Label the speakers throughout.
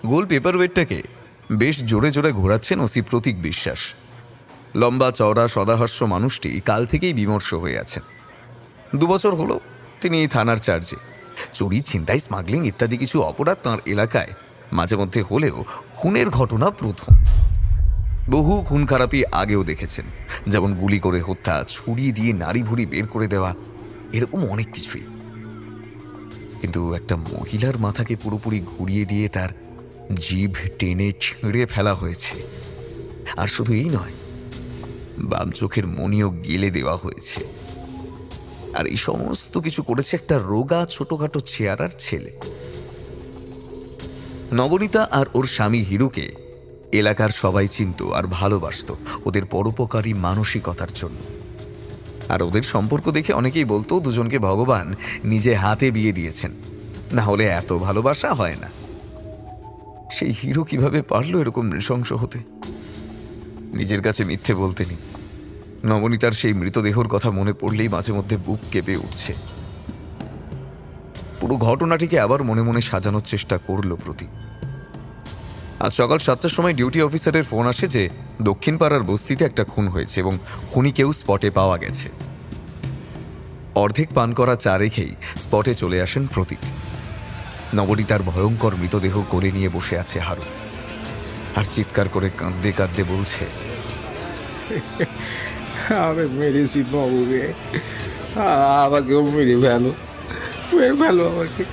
Speaker 1: গোল paper ওয়েটটাকে বেশ জোরে জোরে ঘোরাচ্ছেন ওসি প্রতীক বিশ্বাস। লম্বা চওড়া সদাহস্য মানুষটি কাল থেকেই বিমর্ষ হয়ে আছেন। 2 বছর হলো তিনি এই থানার চার্জে। চুরি, ছিনতাই, স্মাগলিং ইত্যাদি কিছু অপরাধ তাঁর এলাকায় মাঝে মধ্যে হলেও খুনের ঘটনা প্রথম। বহু খুন খারাপি আগেও দেখেছেন, যেমন গুলি করে হত্যা, ছুরি দিয়ে নাড়ি ভুড়ি বের করে দেওয়া, এরকম অনেক কিছুই। কিন্তু একটা মহিলার মাথাকে পুরোপুরি ঘুরিয়ে দিয়ে তার জিভ টেনে ছিঁড়ে ফেলা হয়েছে। আর শুধু এই নয়, বাম চোখের মণিও গেলে দেওয়া হয়েছে। আর এই সমস্ত কিছু করেছে একটা রোগা ছোটখাটো চেহারার ছেলে। নবনীতা আর ওর স্বামী হিরুকে এলাকার সবাই চিনত আর ভালোবাসত ওদের পরোপকারী মানসিকতার জন্য। আর ওদের সম্পর্ক দেখে অনেকেই বলতো দুজনকে ভগবান নিজে হাতে বিয়ে দিয়েছেন, না হলে এত ভালোবাসা হয় না। সেই হিরো কিভাবে পারলো এরকম নৃশংস হতে? নিজের কাছে মিথ্যে বলতে নেই, নবনীতার সেই মৃতদেহর কথা মনে পড়লেই মাঝে মধ্যে বুক কেঁপে উঠছে। পুরো ঘটনাটিকে আবার মনে মনে সাজানোর চেষ্টা করলো প্রতীক। আজ সকাল 7টার সময় ডিউটি অফিসারের ফোন আসে যে দক্ষিণ পাড়ার বস্তিতে একটা খুন হয়েছে এবং খুনিকেও স্পটে পাওয়া গেছে। অর্ধেক পান করা চা রেখেই স্পটে চলে আসেন প্রতীক। নবনীতার ভয়ঙ্কর মৃতদেহ কোলে নিয়ে বসে আছে হারু, আর চিৎকার করে কাঁদতে কাঁদতে বলছে,
Speaker 2: আমি মেরেছি বাবুকে, আমাকেও মেরে ফেলো, মেরে ফেলো আমাকে।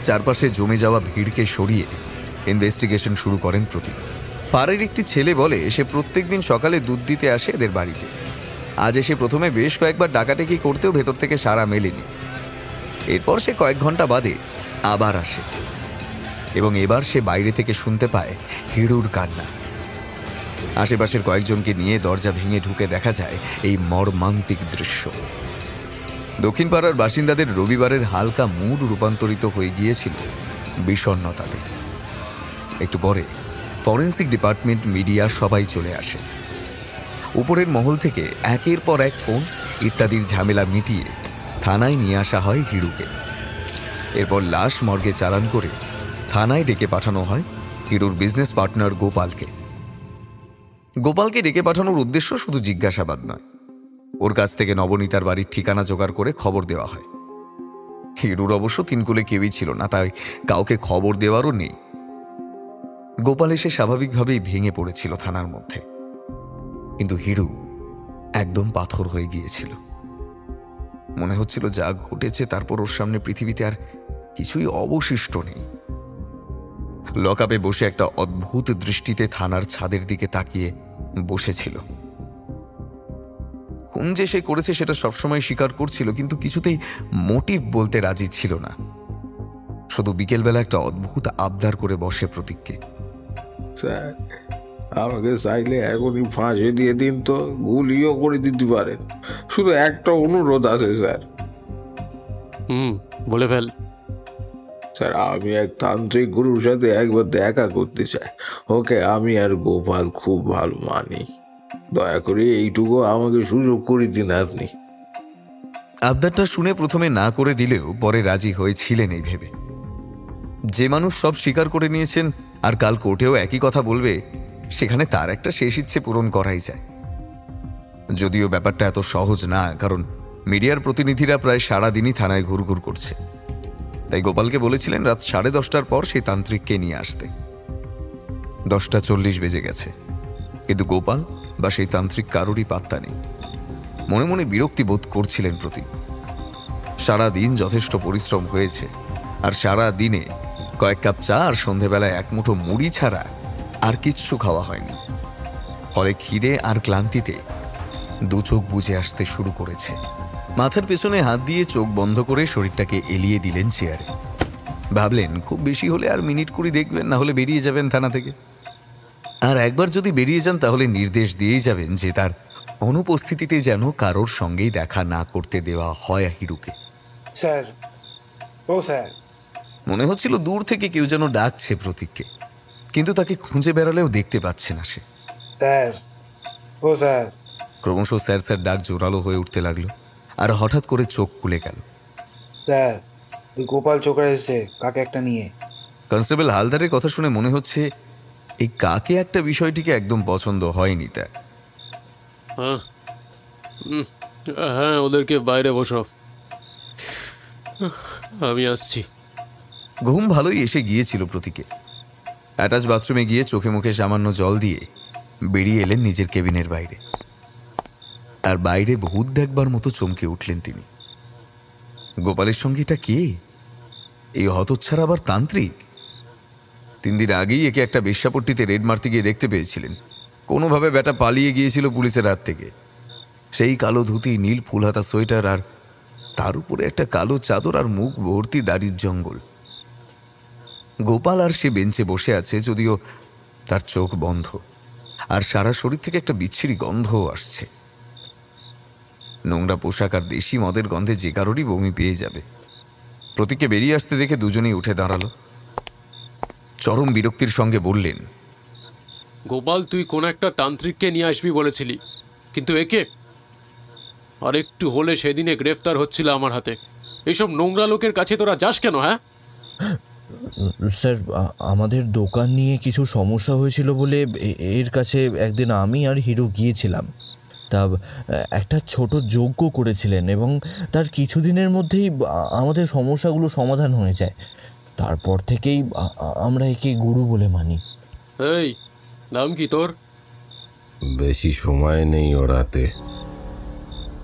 Speaker 1: চারপাশে জমে যাওয়া ভিড়কে সরিয়ে ইনভেস্টিগেশন শুরু করেন প্রতীক। পাড়ার একটি ছেলে বলে সে প্রত্যেকদিন সকালে দুধ দিতে আসে এদের বাড়িতে। আজ এসে প্রথমে বেশ কয়েকবার ডাকাডাকি করতেও ভেতর থেকে সাড়া মেলেনি। এরপর সে কয়েক ঘন্টা বাদে আবার আসে এবং এবার সে বাইরে থেকে শুনতে পায় হিরুর কান্না। আশেপাশের কয়েকজনকে নিয়ে দরজা ভেঙে ঢুকে দেখা যায় এই মর্মান্তিক দৃশ্য। দক্ষিণ পাড়ার বাসিন্দাদের রবিবারের হালকা মুড রূপান্তরিত হয়ে গিয়েছিল বিষণ্ণতাতে। একটু পরে ফরেন্সিক ডিপার্টমেন্ট, মিডিয়া সবাই চলে আসে। উপরের মহল থেকে একের পর এক ফোন ইত্যাদির ঝামেলা মিটিয়ে থানায় নিয়ে আসা হয় হিরুকে। এরপর লাশ মর্গে চালান করে থানায় ডেকে পাঠানো হয় হিরুর বিজনেস পার্টনার গোপালকে। গোপালকে ডেকে পাঠানোর উদ্দেশ্য শুধু জিজ্ঞাসাবাদ নয়, ওর কাছ থেকে নবনীতার বাড়ির ঠিকানা জোগাড় করে খবর দেওয়া হয়। হিরুর অবশ্য তিনকুলে কেউই ছিল না, তাই কাউকে খবর দেওয়ারও নেই। গোপাল এসে স্বাভাবিকভাবেই ভেঙে পড়েছিল থানার মধ্যে, কিন্তু হিরু একদম পাথর হয়ে গিয়েছিল। মনে হচ্ছিল যা ঘটেছে তারপর ওর সামনে পৃথিবীতে আর কিছুই অবশিষ্ট নেই। লকআপে বসে একটা অদ্ভুত দৃষ্টিতে থানার ছাদের দিকে তাকিয়ে বসেছিল। খুন যে সে করেছে সেটা সবসময় স্বীকার করছিল, কিন্তু কিছুতেই মোটিভ বলতে রাজি ছিল না। শুধু বিকেলবেলা একটা অদ্ভুত আবদার করে বসে প্রতীককে,
Speaker 2: স্যার, আমাকে চাইলে এখনই ফাঁসি দিয়ে দিন, তো গুলিও করে দিতে পারেন। শুধু একটা অনুরোধ আছে স্যার।
Speaker 3: বলে ফেল।
Speaker 2: স্যার, আমি এক তান্ত্রিক গুরুর সাথে একবার দেখা করতে চাই। ওকে আমি আর গোপাল খুব ভালো মানি। দয়া করে এইটুকু আমাকে সুযোগ করে দিন আপনি।
Speaker 1: আবদারটা শুনে প্রথমে না করে দিলেও পরে রাজি হয়েছিলেন এই ভেবে, যে মানুষ সব স্বীকার করে নিয়েছেন আর কাল কোর্টেও একই কথা বলবে, সেখানে তার একটা শেষ ইচ্ছে পূরণ করাই যায়। যদিও ব্যাপারটা এত সহজ না, কারণ মিডিয়ার প্রতিনিধিরা প্রায় সারাদিনই থানায় ঘুরঘুর করছে। তাই গোপালকে বলেছিলেন রাত 10:30টার পর সেই তান্ত্রিককে নিয়ে আসতে। 10:40 বেজে গেছে, কিন্তু গোপাল বা সেই তান্ত্রিক কারোরই পাত্তা নেই। মনে মনে বিরক্তি বোধ করছিলেন প্রতীক। সারাদিন যথেষ্ট পরিশ্রম হয়েছে, আর সারা দিনে কয়েক কাপ চা আর সন্ধেবেলায় এক মুঠো মুড়ি ছাড়া আর কিচ্ছু খাওয়া হয়নি। ফলে খিদে আর ক্লান্তিতে দু চোখ বুজে আসতে শুরু করেছে। মাথার পেছনে হাত দিয়ে চোখ বন্ধ করে শরীরটাকে এলিয়ে দিলেন চেয়ারে। ভাবলেন খুব বেশি হলে আর মিনিট 20 দেখবেন, না হলে বেরিয়ে যাবেন থানা থেকে। আর একবার যদি বেরিয়ে যান তাহলে নির্দেশ দিয়েই যাবেন যে তার অনুপস্থিতিতে যেন কারোর সঙ্গেই দেখা না করতে দেওয়া হয় হিরুকে।
Speaker 4: স্যার, ও স্যার।
Speaker 1: মনে হচ্ছিল দূর থেকে কেউ যেন ডাকছে প্রতীককে, কিন্তু তাকে খুঁজে বেড়ালেও দেখতে পাচ্ছে না সে।
Speaker 4: স্যার, ও স্যার।
Speaker 1: ক্রমশ স্যার স্যার ডাক জোরালো হয়ে উঠতে লাগলো, আর হঠাৎ করে চোখ খুলে গেল।
Speaker 4: স্যার, ওই গোপাল চোখা এসছে কাকে একটা নিয়ে।
Speaker 1: কনস্টেবল হালদারের কথা শুনে মনে হচ্ছে এই কাকে একটা বিষয়টিকে একদম পছন্দ হয়নি তার।
Speaker 3: হ্যাঁ, হ্যাঁ, ওদেরকে বাইরে বসো, আমি আসছি।
Speaker 1: ঘুম ভালোই এসে গিয়েছিল প্রতীকে। অ্যাটাচ বাথরুমে গিয়ে চোখে মুখে সামান্য জল দিয়ে বেরিয়ে এলেন নিজের কেবিনের বাইরে। আর বাইরে ভূত দেখবার মতো চমকে উঠলেন তিনি। গোপালের সঙ্গে এটা কে? এই হতচ্ছাড়া আবার তান্ত্রিক। 3 দিন আগেই একে একটা বেশ্যাপট্টিতে রেড মারতে গিয়ে দেখতে পেয়েছিলেন। কোনোভাবে ব্যাটা পালিয়ে গিয়েছিল পুলিশের হাত থেকে। সেই কালো ধুতি, নীল ফুলহাতা সোয়েটার, আর তার উপরে একটা কালো চাদর, আর মুখ ভর্তি দাড়ির জঙ্গল। গোপাল আর সে বেঞ্চে বসে আছে, যদিও তার চোখ বন্ধ, আর সারা শরীর থেকে একটা বিচ্ছিরি গন্ধও আসছে। নোংরা পোশাক আর দেশি মদের গন্ধে যে কারোরই বমি পেয়ে যাবে। প্রতীককে বেরিয়ে আসতে দেখে দুজনেই উঠে দাঁড়ালো। চরম বিরক্তির সঙ্গে বললেন,
Speaker 3: গোপাল, তুই কোন একটা তান্ত্রিককে নিয়ে আসবি বলেছিলি, কিন্তু একে? আর একটু হলে সেদিনে গ্রেফতার হচ্ছিল আমার হাতে। এইসব নোংরা লোকের কাছে তোরা যাস কেন? হ্যাঁ
Speaker 5: স্যার, আমাদের দোকান নিয়ে কিছু সমস্যা হয়েছিল বলে এর কাছে একদিন আমি আর হিরো গিয়েছিলাম। তা একটা ছোট যজ্ঞ করেছিলেন এবং তার কিছুদিনের মধ্যেই আমাদের সমস্যাগুলো সমাধান হয়ে যায়। তারপর থেকেই আমরা একে গুরু বলে মানি।
Speaker 3: এই, নাম কি তোর?
Speaker 6: বেশি সময় নেই ওর হাতে।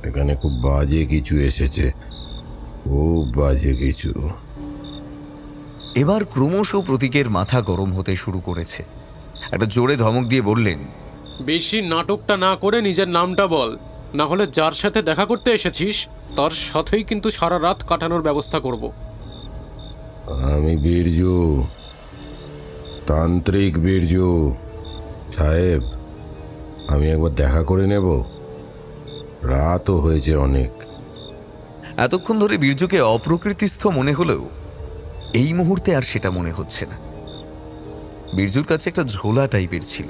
Speaker 6: এখানে খুব বাজে কিছু এসেছে, খুব বাজে কিছু।
Speaker 1: এবার ক্রমশ প্রতীকের মাথা গরম হতে শুরু করেছে। একটা জোরে ধমক দিয়ে বললেন,
Speaker 3: বেশি নাটকটা না করে নিজের নামটা বল, না হলে যার সাথে দেখা করতে এসেছিস তার সাথেই কিন্তু সারা রাত কাটানোর ব্যবস্থা করব।
Speaker 6: আমি বীরজু, তান্ত্রিক বীরজু সাহেব। আমি একবার দেখা করে নেব, রাতও হয়েছে অনেক।
Speaker 1: এতক্ষণ ধরে বীরজুকে অপ্রকৃতিস্থ মনে হলেও এই মুহূর্তে আর সেটা মনে হচ্ছে না। বীরজুর কাছে একটা ঝোলা টাইপের ছিল,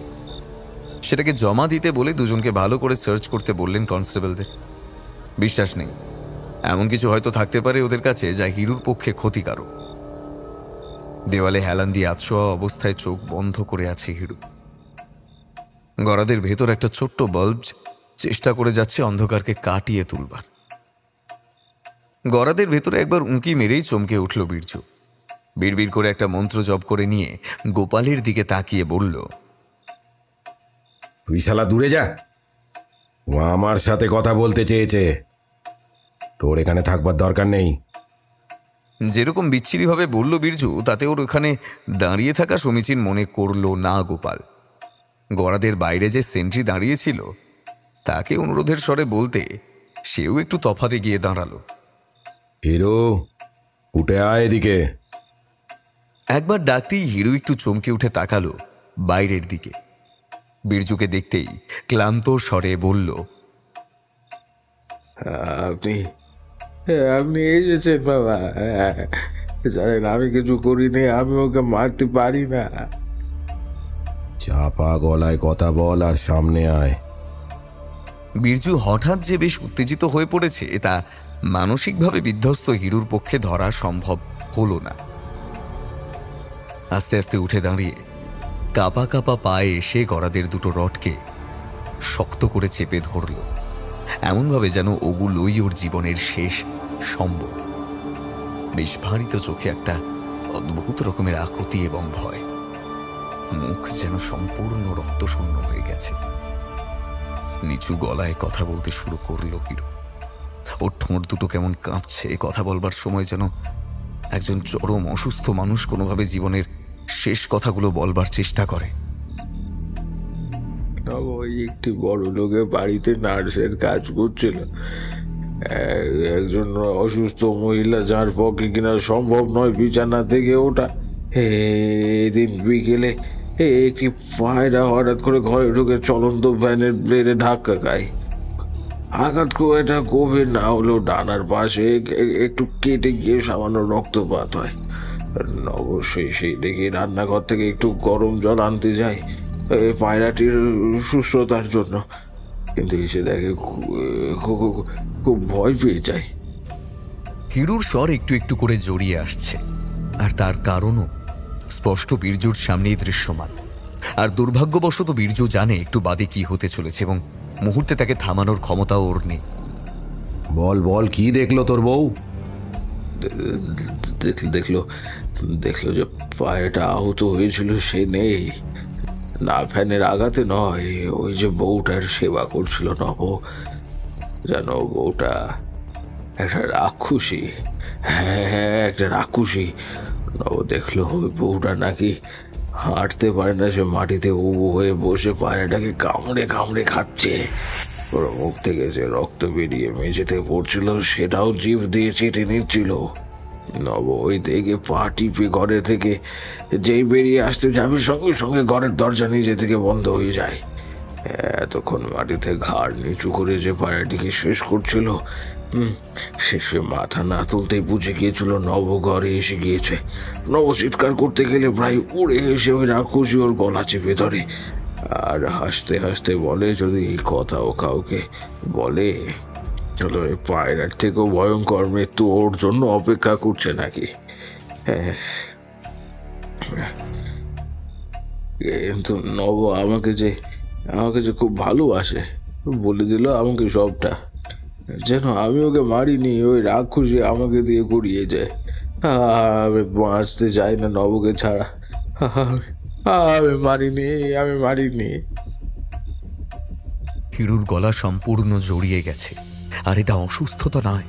Speaker 1: সেটাকে জমা দিতে বলে দুজনকে ভালো করে সার্চ করতে বললেন কনস্টেবলদের। বিশ্বাস নেই এমন কিছু হয়তো থাকতে পারে ওদের কাছে যা হিরুর পক্ষে ক্ষতিকারক। দেওয়ালে হেলান দিয়ে আতশোয়া অবস্থায় চোখ বন্ধ করে আছে হিরু। গরাদের ভেতর একটা ছোট্ট বাল্ব চেষ্টা করে যাচ্ছে অন্ধকারকে কাটিয়ে তুলবার। গরাদের ভেতরে একবার উঁকি মেরেই চমকে উঠল বীরজু। বিড়বিড় করে একটা মন্ত্র জপ করে নিয়ে গোপালের দিকে তাকিয়ে বলল,
Speaker 6: তুই শালা দূরে যা, ও আমার সাথে কথা বলতে চেয়েছে, তোর এখানে থাকবার দরকার নেই।
Speaker 1: যেরকম বিচ্ছিরিভাবে বলল বীরজু, তাতে ওর ওখানে দাঁড়িয়ে থাকা সমীচীন মনে করল না গোপাল। গরাদের বাইরে যে সেন্ট্রি দাঁড়িয়েছিল তাকে অনুরোধের স্বরে বলতে সেও একটু তফাতে গিয়ে দাঁড়ালো।
Speaker 6: হিরো, উঠে আয় এদিকে।
Speaker 1: একবার ডাকতেই হিরু একটু চমকে উঠে তাকালো বাইরের দিকে। বীরজুকে দেখতেই ক্লান্ত স্বরে বলল,
Speaker 2: আপনি আপনি এসেছেন বাবা। জানেন আমি কিছু করিনি, আমি ওকে মারতে পারি না।
Speaker 6: চাপা গলায় কথা বল আর সামনে আয়।
Speaker 1: বীরজু হঠাৎ যে বেশ উত্তেজিত হয়ে পড়েছে তা মানসিকভাবে বিধ্বস্ত হিরুর পক্ষে ধরা সম্ভব হলো না। আস্তে আস্তে উঠে দাঁড়িয়ে কাপা কাপা পায়ে এসে গরাদের দুটো রডকে শক্ত করে চেপে ধরল, এমনভাবে যেন ওগুলোই ওর জীবনের শেষ সম্বল। বিস্ফারিত চোখে একটা অদ্ভুত রকমের আকুতি এবং ভয়। মুখ যেন সম্পূর্ণ রক্তশূন্য হয়ে গেছে। নিচু গলায় কথা বলতে শুরু করলো হিরু। ওর ঠোঁট দুটো কেমন কাঁপছে। কথা বলবার সময় যেন একজন চরম অসুস্থ মানুষ কোনোভাবে জীবনের শেষ কথাগুলো বলবার চেষ্টা করে।
Speaker 2: ওই একটি বড় লোকের বাড়িতে নার্সের কাজ করছিল। একজন অসুস্থ মহিলা, যার পক্ষে কিনা সম্ভব নয় বিছানা থেকে ওঠা, এদিন বিকেলে একটি পায়রা হঠাৎ করে ঘরে ঢুকে চলন্ত ভ্যানের ব্লেডে ধাক্কা খায়। আঘাত খুব একটা গভীর না হলেও ডানার পাশে একটু কেটে গিয়ে সামান্য রক্তপাত হয়। অবশ্যই সেই দেখে রান্নাঘর থেকে একটু গরম জল আনতে যায় পায়রাটির সুস্থতার জন্য, কিন্তু এসে দেখে খুব ভয় পেয়ে যায়।
Speaker 1: হিরুর স্বর একটু একটু করে জড়িয়ে আসছে, আর তার কারণও স্পষ্ট বীরজুর সামনেই দৃশ্যমান। আর দুর্ভাগ্যবশত বীরজু জানে একটু বাদে কি হতে চলেছে এবং মুহূর্তে তাকে থামানোর ক্ষমতাও ওর নেই।
Speaker 6: বল বল, কি দেখলো তোর বউ?
Speaker 2: দেখলো যে পায়েটা আহত হয়েছিল সে নেই। না, ফ্যানের আঘাতে নয়, ওই যে বউটার সেবা করছিল নব, জানো বউটা একটা রাক্ষসী। হ্যাঁ, একটা রাক্ষসী। নব দেখলো ওই বউটা নাকি হাঁটতে পারে না, সে মাটিতে উবু হয়ে বসে পায়রাটাকে কামড়ে কামড়ে খাচ্ছে। ওর মুখ থেকে যে রক্ত বেরিয়ে মেঝেতে পড়ছিল সেটাও জিভ দিয়ে চেটে নিচ্ছিল। নব ওই থেকে পা টিপে ঘরে থেকে যেই বেরিয়ে আসতে যাবে সঙ্গে সঙ্গে ঘরের দরজা নিজে থেকে বন্ধ হয়ে যায়। এতক্ষণ মাটিতে ঘাড় নিচু করে যে পায়রাটিকে শেষ করছিল, শেষে মাথা না তুলতেই বুঝে গিয়েছিল নব ঘরে এসে গিয়েছে। নব চিৎকার করতে গেলে প্রায় উড়ে এসে ওই রাক্ষসী ওর গলা চেপে ধরে আর হাসতে হাসতে বলে, যদি এই কথা ও কাউকে বলে তাহলে ওই পায়রার থেকেও ভয়ঙ্কর মৃত্যু ওর জন্য অপেক্ষা করছে নাকি। কিন্তু নব আমাকে যে খুব ভালোবাসে, বলে দিল আমাকে সবটা, যেন আমি ওকে মারিনি, ওই রাক্ষসী আমাকে দিয়ে করিয়ে যায়। আমি বাঁচতে চাই না নবকে ছাড়া। আমি মারিনি।
Speaker 1: হিরুর গলা সম্পূর্ণ জড়িয়ে গেছে, আর এটা অসুস্থতা নয়।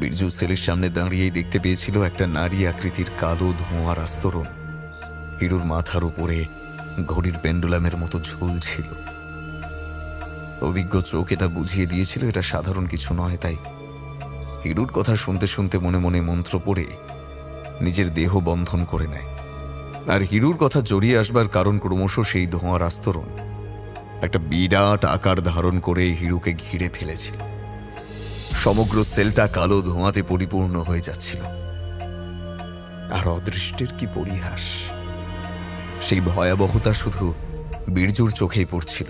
Speaker 1: বীরজু সেলের সামনে দাঁড়িয়েই দেখতে পেয়েছিল একটা নারী আকৃতির কালো ধোঁয়ার আস্তরণ হিরুর মাথার উপরে ঘড়ির পেন্ডুলামের মতো ঝুলছিল। অভিজ্ঞ চোখ এটা বুঝিয়ে দিয়েছিল এটা সাধারণ কিছু নয়। তাই হিরুর কথা শুনতে শুনতে মনে মনে মন্ত্র পড়ে নিজের দেহ বন্ধন করে নেয়। আর হিরুর কথা জড়িয়ে আসবার কারণ ক্রমশ সেই ধোঁয়ার আস্তরণ একটা বিরাট আকার ধারণ করে হিরুকে ঘিরে ফেলেছিল। সমগ্র সেলটা কালো ধোঁয়াতে পরিপূর্ণ হয়ে যাচ্ছিল। আর অদৃষ্টের কি পরিহাস! সেই ভয়াবহতা শুধু বীরজুর চোখেই পড়ছিল।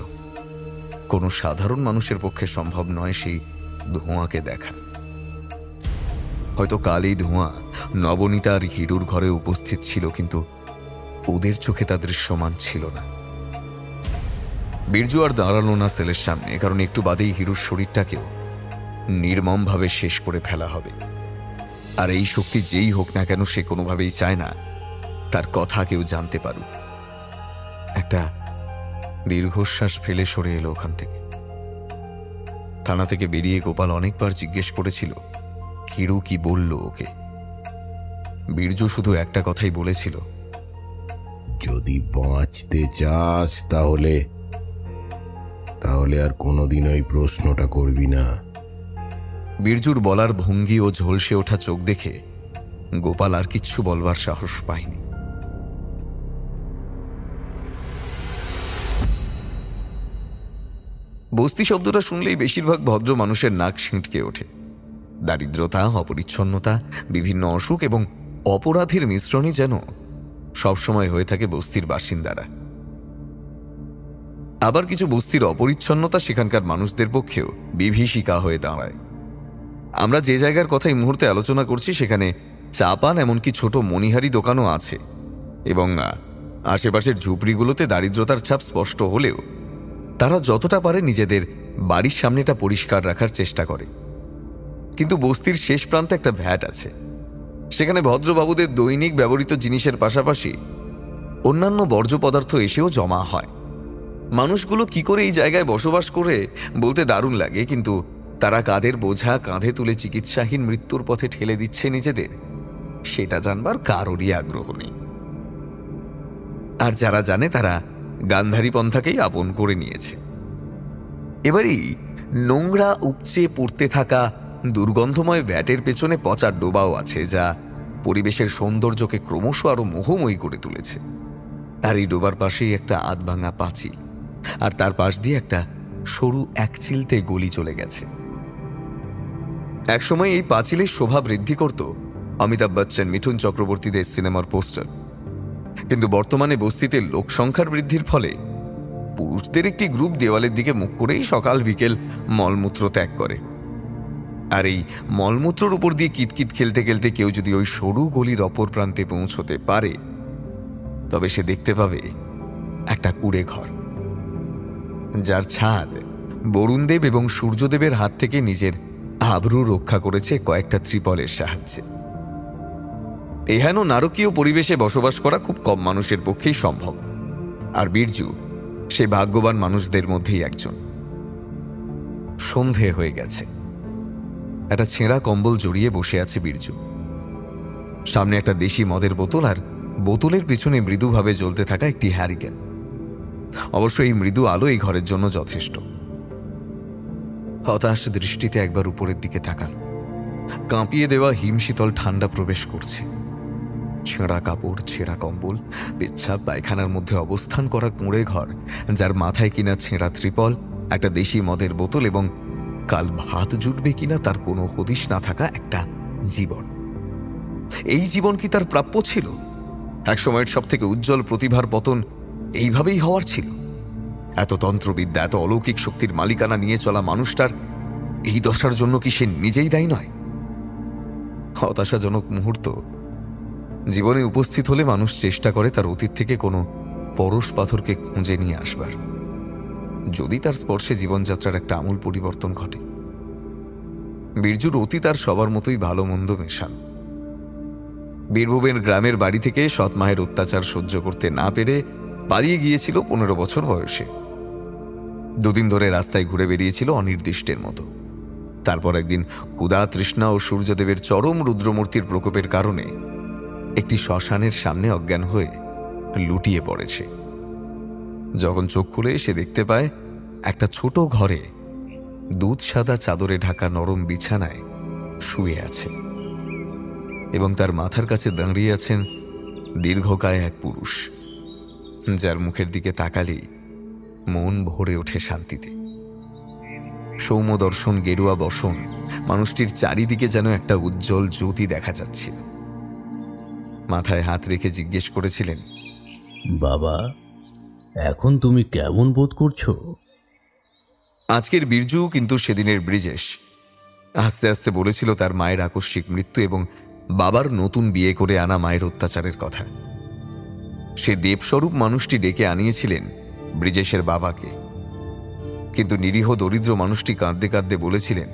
Speaker 1: কোনো সাধারণ মানুষের পক্ষে সম্ভব নয় সেই ধোঁয়াকে দেখা। হয়তো কাল এই ধোঁয়া নবনীতা আর হিরুর ঘরে উপস্থিত ছিল, কিন্তু ওদের চোখে তা দৃশ্যমান ছিল না। বীরজু আর দাঁড়ালো না সেলের সামনে, কারণ একটু বাদেই হিরুর শরীরটাকেও নির্মমভাবে শেষ করে ফেলা হবে। আর এই শক্তি যেই হোক না কেন, সে কোনোভাবেই চায় না তার কথা কেউ জানতে পারুক। একটা দীর্ঘশ্বাস ফেলে সরে এলো ওখান থেকে। থানা থেকে বেরিয়ে গোপাল অনেকবার জিজ্ঞেস করেছিল হিরু কি বলল ওকে। বীরজু শুধু একটা কথাই বলেছিল,
Speaker 6: যদি বাঁচতে চাস তাহলে আর কোনোদিন ওই প্রশ্নটা করবি না।
Speaker 1: বীরজুর বলার ভঙ্গি ও ঝলসে ওঠা চোখ দেখে গোপাল আর কিচ্ছু বলবার সাহস পায়নি। বস্তি শব্দটা শুনলেই বেশিরভাগ ভদ্র মানুষের নাক ছিঁটকে ওঠে। দারিদ্রতা, অপরিচ্ছন্নতা, বিভিন্ন অসুখ এবং অপরাধের মিশ্রণই যেন সবসময় হয়ে থাকে বস্তির বাসিন্দারা। আবার কিছু বস্তির অপরিচ্ছন্নতা সেখানকার মানুষদের পক্ষেও বিভীষিকা হয়ে দাঁড়ায়। আমরা যে জায়গার কথা এই মুহূর্তে আলোচনা করছি সেখানে চা পান এমনকি ছোট মণিহারি দোকানও আছে, এবং আশেপাশের ঝুপড়িগুলোতে দারিদ্রতার ছাপ স্পষ্ট হলেও তারা যতটা পারে নিজেদের বাড়ির সামনেটা পরিষ্কার রাখার চেষ্টা করে। কিন্তু বস্তির শেষ প্রান্তে একটা ভ্যাট আছে, সেখানে ভদ্রবাবুদের দৈনিক ব্যবহৃত জিনিসের পাশাপাশি অন্যান্য বর্জ্য পদার্থ এসেও জমা হয়। মানুষগুলো কি করে এই জায়গায় বসবাস করে বলতে দারুণ লাগে, কিন্তু তারা কাঁধের বোঝা কাঁধে তুলে চিকিৎসাহীন মৃত্যুর পথে ঠেলে দিচ্ছে নিজেদের, সেটা জানবার কারোরই আগ্রহ নেই। আর যারা জানে তারা গান্ধারী পন্থাকেই আপন করে নিয়েছে। এবারই নোংরা উপচে পড়তে থাকা দুর্গন্ধময় ভ্যাটের পেছনে পচা ডোবাও আছে, যা পরিবেশের সৌন্দর্যকে ক্রমশ আরো মোহময়ী করে তুলেছে। আর এই ডোবার পাশেই একটা আধভাঙা পাঁচিল, আর তার পাশ দিয়ে একটা সরু একচিলতে গলি চলে গেছে। একসময় এই পাঁচিলের শোভা বৃদ্ধি করত অমিতাভ বচ্চন, মিঠুন চক্রবর্তীদের সিনেমার পোস্টার। কিন্তু বর্তমানে বস্তিতে লোকসংখ্যার বৃদ্ধির ফলে পুরুষদের একটি গ্রুপ দেওয়ালের দিকে মুখ করেই সকাল বিকেল মলমূত্র ত্যাগ করে। আর এই মলমূত্রর উপর দিয়ে কিতকিত খেলতে খেলতে কেউ যদি ওই সরু গলির অপর প্রান্তে পৌঁছতে পারে, তবে সে দেখতে পাবে একটা কুঁড়ে ঘর, যার ছাদ বরুণদেব এবং সূর্যদেবের হাত থেকে নিজের আবরু রক্ষা করেছে কয়েকটা ত্রিপলের সাহায্যে। এহেন নারকীয় পরিবেশে বসবাস করা খুব কম মানুষের পক্ষেই সম্ভব, আর বীরজু সে ভাগ্যবান মানুষদের মধ্যেই একজন। সন্ধে হয়ে গেছে। একটা ছেঁড়া কম্বল জড়িয়ে বসে আছে বীরজু। সামনে একটা দেশি মদের বোতল, আর বোতলের পিছনে মৃদুভাবে জ্বলতে থাকা একটি হ্যারিকেন। অবশ্য এই মৃদু আলো এই ঘরের জন্য যথেষ্ট। হতাশ দৃষ্টিতে একবার উপরের দিকে তাকাল। কাঁপিয়ে দেওয়া হিমশীতল ঠান্ডা প্রবেশ করছে। ছেঁড়া কাপড়, ছেঁড়া কম্বল, পেচ্ছাপ পায়খানার মধ্যে অবস্থান করা কুঁড়ে ঘর, যার মাথায় কিনা ছেঁড়া ত্রিপল, একটা দেশি মদের বোতল এবং কাল ভাত জুটবে কিনা তার কোনো হদিশ না থাকা একটা জীবন। এই জীবন কি তার প্রাপ্য ছিল? একসময়ের সব থেকে উজ্জ্বল প্রতিভার পতন এইভাবেই হওয়ার ছিল? এত তন্ত্রবিদ্যা, এত অলৌকিক শক্তির মালিকানা নিয়ে চলা মানুষটার এই দশার জন্য কি সে নিজেই দায়ী নয়? হতাশাজনক মুহূর্ত। জীবনে উপস্থিত হলে মানুষ চেষ্টা করে তার অতীত থেকে কোনো পরশ পাথরকে খুঁজে নিয়ে আসবার, যদি তার স্পর্শে জীবনযাত্রার একটা আমূল পরিবর্তন ঘটে। বীরজুর অতীত আর সবার মতোই ভালো মন্দ মেশানো। বীরভূমের গ্রামের বাড়ি থেকে সৎ মায়ের অত্যাচার সহ্য করতে না পেরে পালিয়ে গিয়েছিল 15 বছর বয়সে। দুদিন ধরে রাস্তায় ঘুরে বেরিয়েছিল অনির্দিষ্টের মতো। তারপর একদিন ক্ষুধা, তৃষ্ণা ও সূর্যদেবের চরম রুদ্রমূর্তির প্রকোপের কারণে একটি শ্মশানের সামনে অজ্ঞান হয়ে লুটিয়ে পড়েছে। যখন চোখ খুলে সে দেখতে পায় একটা ছোট ঘরে দুধ সাদা চাদরে ঢাকা নরম বিছানায় শুয়ে আছে, এবং তার মাথার কাছে দাঁড়িয়ে আছেন দীর্ঘকায় এক পুরুষ, যার মুখের দিকে তাকালেই মন ভরে ওঠে শান্তিতে। সৌম্য দর্শন, গেরুয়া বসন, মানুষটির চারিদিকে যেন একটা উজ্জ্বল জ্যোতি দেখা যাচ্ছিল। মাথায় হাত রেখে জিজ্ঞেস করেছিলেন,
Speaker 7: বাবা, এখন তুমি কেমন বোধ করছো?
Speaker 1: আজকের বীরজু কিন্তু সেদিনের ব্রিজেশ। আস্তে আস্তে বলেছিল তার মায়ের আকস্মিক মৃত্যু এবং বাবার নতুন বিয়ে করে আনা মায়ের অত্যাচারের কথা। সে দেবস্বরূপ মানুষটি ডেকে আনিয়েছিলেন ব্রিজেশের বাবাকে, কিন্তু নিরীহ দরিদ্র মানুষটি কাঁদতে কাঁদতে বলেছিলেন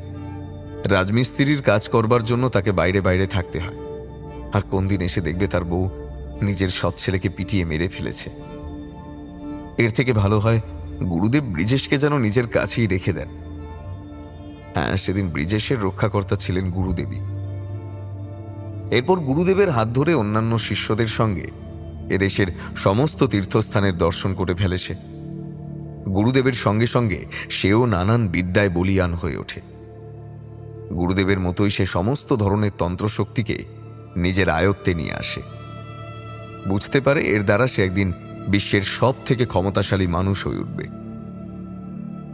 Speaker 1: রাজমিস্ত্রির কাজ করবার জন্য তাকে বাইরে বাইরে থাকতে হয়, আর কোন দিন এসে দেখবে তার বউ নিজের সৎ ছেলেকে পিটিয়ে মেরে ফেলেছে। এর থেকে ভালো হয় গুরুদেব ব্রিজেশকে যেন নিজের কাছেই রেখে দেন। হ্যাঁ, সেদিন ব্রিজেশের রক্ষাকর্তা ছিলেন গুরুদেবী। এরপর গুরুদেবের হাত ধরে অন্যান্য শিষ্যদের সঙ্গে এদেশের সমস্ত তীর্থস্থানের দর্শন করে ফেলেছে। গুরুদেবের সঙ্গে সঙ্গে সেও নানান বিদ্যায় বলীয়ান হয়ে ওঠে। গুরুদেবের মতোই সে সমস্ত ধরনের তন্ত্রশক্তিকে নিজের আয়ত্তে নিয়ে আসে। বুঝতে পারে এর দ্বারা সে একদিন বিশ্বের সব থেকে ক্ষমতাশালী মানুষ হয়ে উঠবে।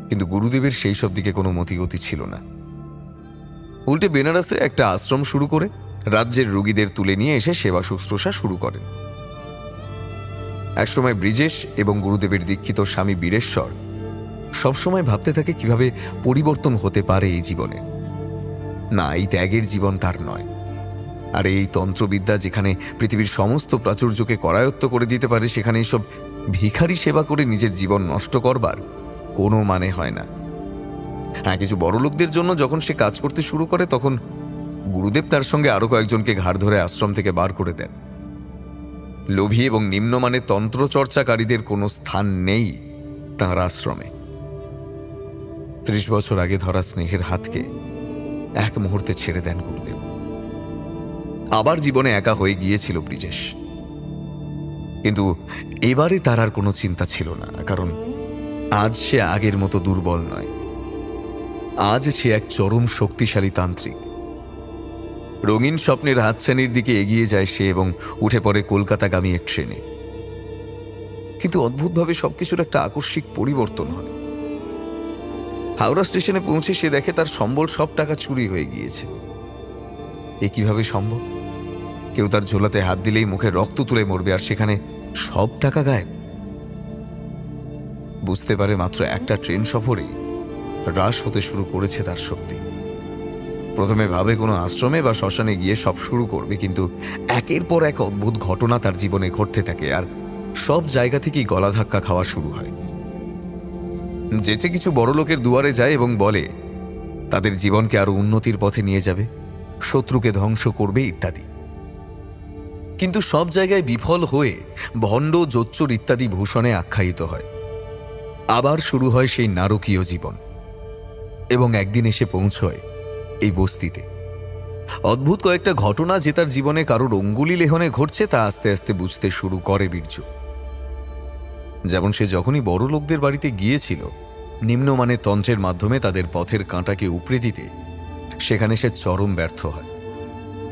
Speaker 1: কিন্তু গুরুদেবের সেই সব দিকে কোনো মতিগতি ছিল না। উল্টে বেনারসে একটা আশ্রম শুরু করে রাজ্যের রোগীদের তুলে নিয়ে এসে সেবা শুশ্রূষা শুরু করেন। একসময় ব্রিজেশ এবং গুরুদেবের দীক্ষিত স্বামী বীরেশ্বর সবসময় ভাবতে থাকে কিভাবে পরিবর্তন হতে পারে এই জীবনে। না, এই ত্যাগের জীবন তার নয়। আর এই তন্ত্রবিদ্যা যেখানে পৃথিবীর সমস্ত প্রাচুর্যকে করায়ত্ত করে দিতে পারে, সেখানে এইসব ভিখারি সেবা করে নিজের জীবন নষ্ট করবার কোনো মানে হয় না। হ্যাঁ, কিছু বড় লোকদের জন্য যখন সে কাজ করতে শুরু করে, তখন গুরুদেব তার সঙ্গে আরো কয়েকজনকে ঘাড় ধরে আশ্রম থেকে বার করে দেন। লোভী এবং নিম্নমানের তন্ত্রচর্চাকারীদের কোনো স্থান নেই তাঁর আশ্রমে। 30 বছর আগে ধরা স্নেহের হাতকে এক মুহূর্তে ছেড়ে দেন গুরুদেব। আবার জীবনে একা হয়ে গিয়েছিল ব্রিজেশ, কিন্তু এবারে তার আর কোনো চিন্তা ছিল না, কারণ আজ সে আগের মতো দুর্বল নয়। আজ সে এক চরম শক্তিশালী তান্ত্রিক। রঙিন স্বপ্নের হাতছানির দিকে এগিয়ে যায় সে এবং উঠে পড়ে কলকাতাগামী এক ট্রেনে। কিন্তু অদ্ভুতভাবে সবকিছুর একটা আকস্মিক পরিবর্তন হয়। হাওড়া স্টেশনে পৌঁছে সে দেখে তার সম্বল সব টাকা চুরি হয়ে গিয়েছে। এ কিভাবে সম্ভব? কেউ তার ঝোলাতে হাত দিলেই মুখে রক্ত তুলে মরবে, আর সেখানে সব টাকা গায়েব। বুঝতে পারে মাত্র একটা ট্রেন সফরেই হ্রাস হতে শুরু করেছে তার শক্তি। প্রথমে ভাবে কোনো আশ্রমে বা শ্মশানে গিয়ে সব শুরু করবে, কিন্তু একের পর এক অদ্ভুত ঘটনা তার জীবনে ঘটতে থাকে আর সব জায়গা থেকেই গলা ধাক্কা খাওয়া শুরু হয়। যেচে কিছু বড় লোকের দুয়ারে যায় এবং বলে তাদের জীবনকে আরো উন্নতির পথে নিয়ে যাবে, শত্রুকে ধ্বংস করবে ইত্যাদি। কিন্তু সব জায়গায় বিফল হয়ে ভণ্ড, জোচ্চোর ইত্যাদি ভূষণে আখ্যায়িত হয়। আবার শুরু হয় সেই নারকীয় জীবন এবং একদিন এসে পৌঁছয় এই বস্তিতে। অদ্ভুত কয়েকটা ঘটনা যে তার জীবনে কারোর অঙ্গুলি লেহনে ঘটছে তা আস্তে আস্তে বুঝতে শুরু করে বীরজু। যেমন সে যখনই বড় লোকদের বাড়িতে গিয়েছিল নিম্নমানের তন্ত্রের মাধ্যমে তাদের পথের কাঁটাকে উপড়ে দিতে, সেখানে সে চরম ব্যর্থ হয়।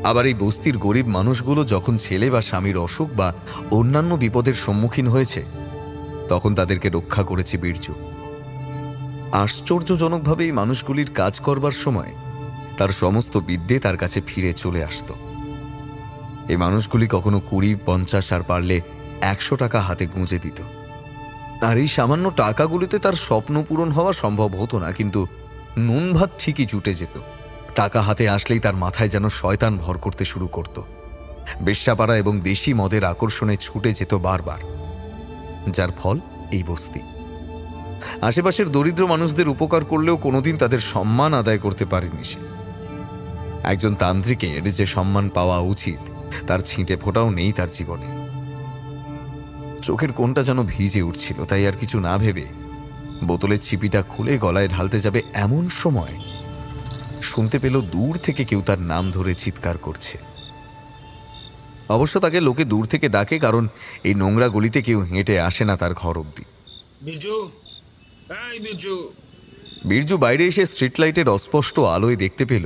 Speaker 1: আবার এই বস্তির গরিব মানুষগুলো যখন ছেলে বা স্বামীর অসুখ বা অন্যান্য বিপদের সম্মুখীন হয়েছে তখন তাদেরকে রক্ষা করেছে বীরজু। আশ্চর্যজনকভাবে এই মানুষগুলির কাজ করবার সময় তার সমস্ত বিদ্যে তার কাছে ফিরে চলে আসত। এই মানুষগুলি কখনো 20, 50 আর পারলে 100 টাকা হাতে গুঁজে দিত। আর এই সামান্য টাকাগুলিতে তার স্বপ্ন পূরণ হওয়া সম্ভব হতো না, কিন্তু নুন ভাত ঠিকই জুটে যেত। টাকা হাতে আসলেই তার মাথায় যেন শয়তান ভর করতে শুরু করত। বেশ্যাপাড়া এবং দেশি মদের আকর্ষণে ছুটে যেত বারবার, যার ফল এই বস্তি। আশেপাশের দরিদ্র মানুষদের উপকার করলেও কোনোদিন তাদের সম্মান আদায় করতে পারেনি সে। একজন তান্ত্রিকের যে সম্মান পাওয়া উচিত তার ছিঁটে ফোঁটাও নেই তার জীবনে। চোখের কোণটা যেন ভিজে উঠছিল, তাই আর কিছু না ভেবে বোতলের ছিপিটা খুলে গলায় ঢালতে যাবে এমন সময় শুনতে পেল দূর থেকে কেউ তার নাম ধরে চিৎকার করছে। অবশ্য তাকে লোকে দূর থেকে ডাকে, কারণ এই নোংরা গলিতে কেউ হেঁটে আসে না তার ঘর অব্দি। বীরজু বাইরে এসে স্ট্রিট লাইটের অস্পষ্ট আলোয় দেখতে পেল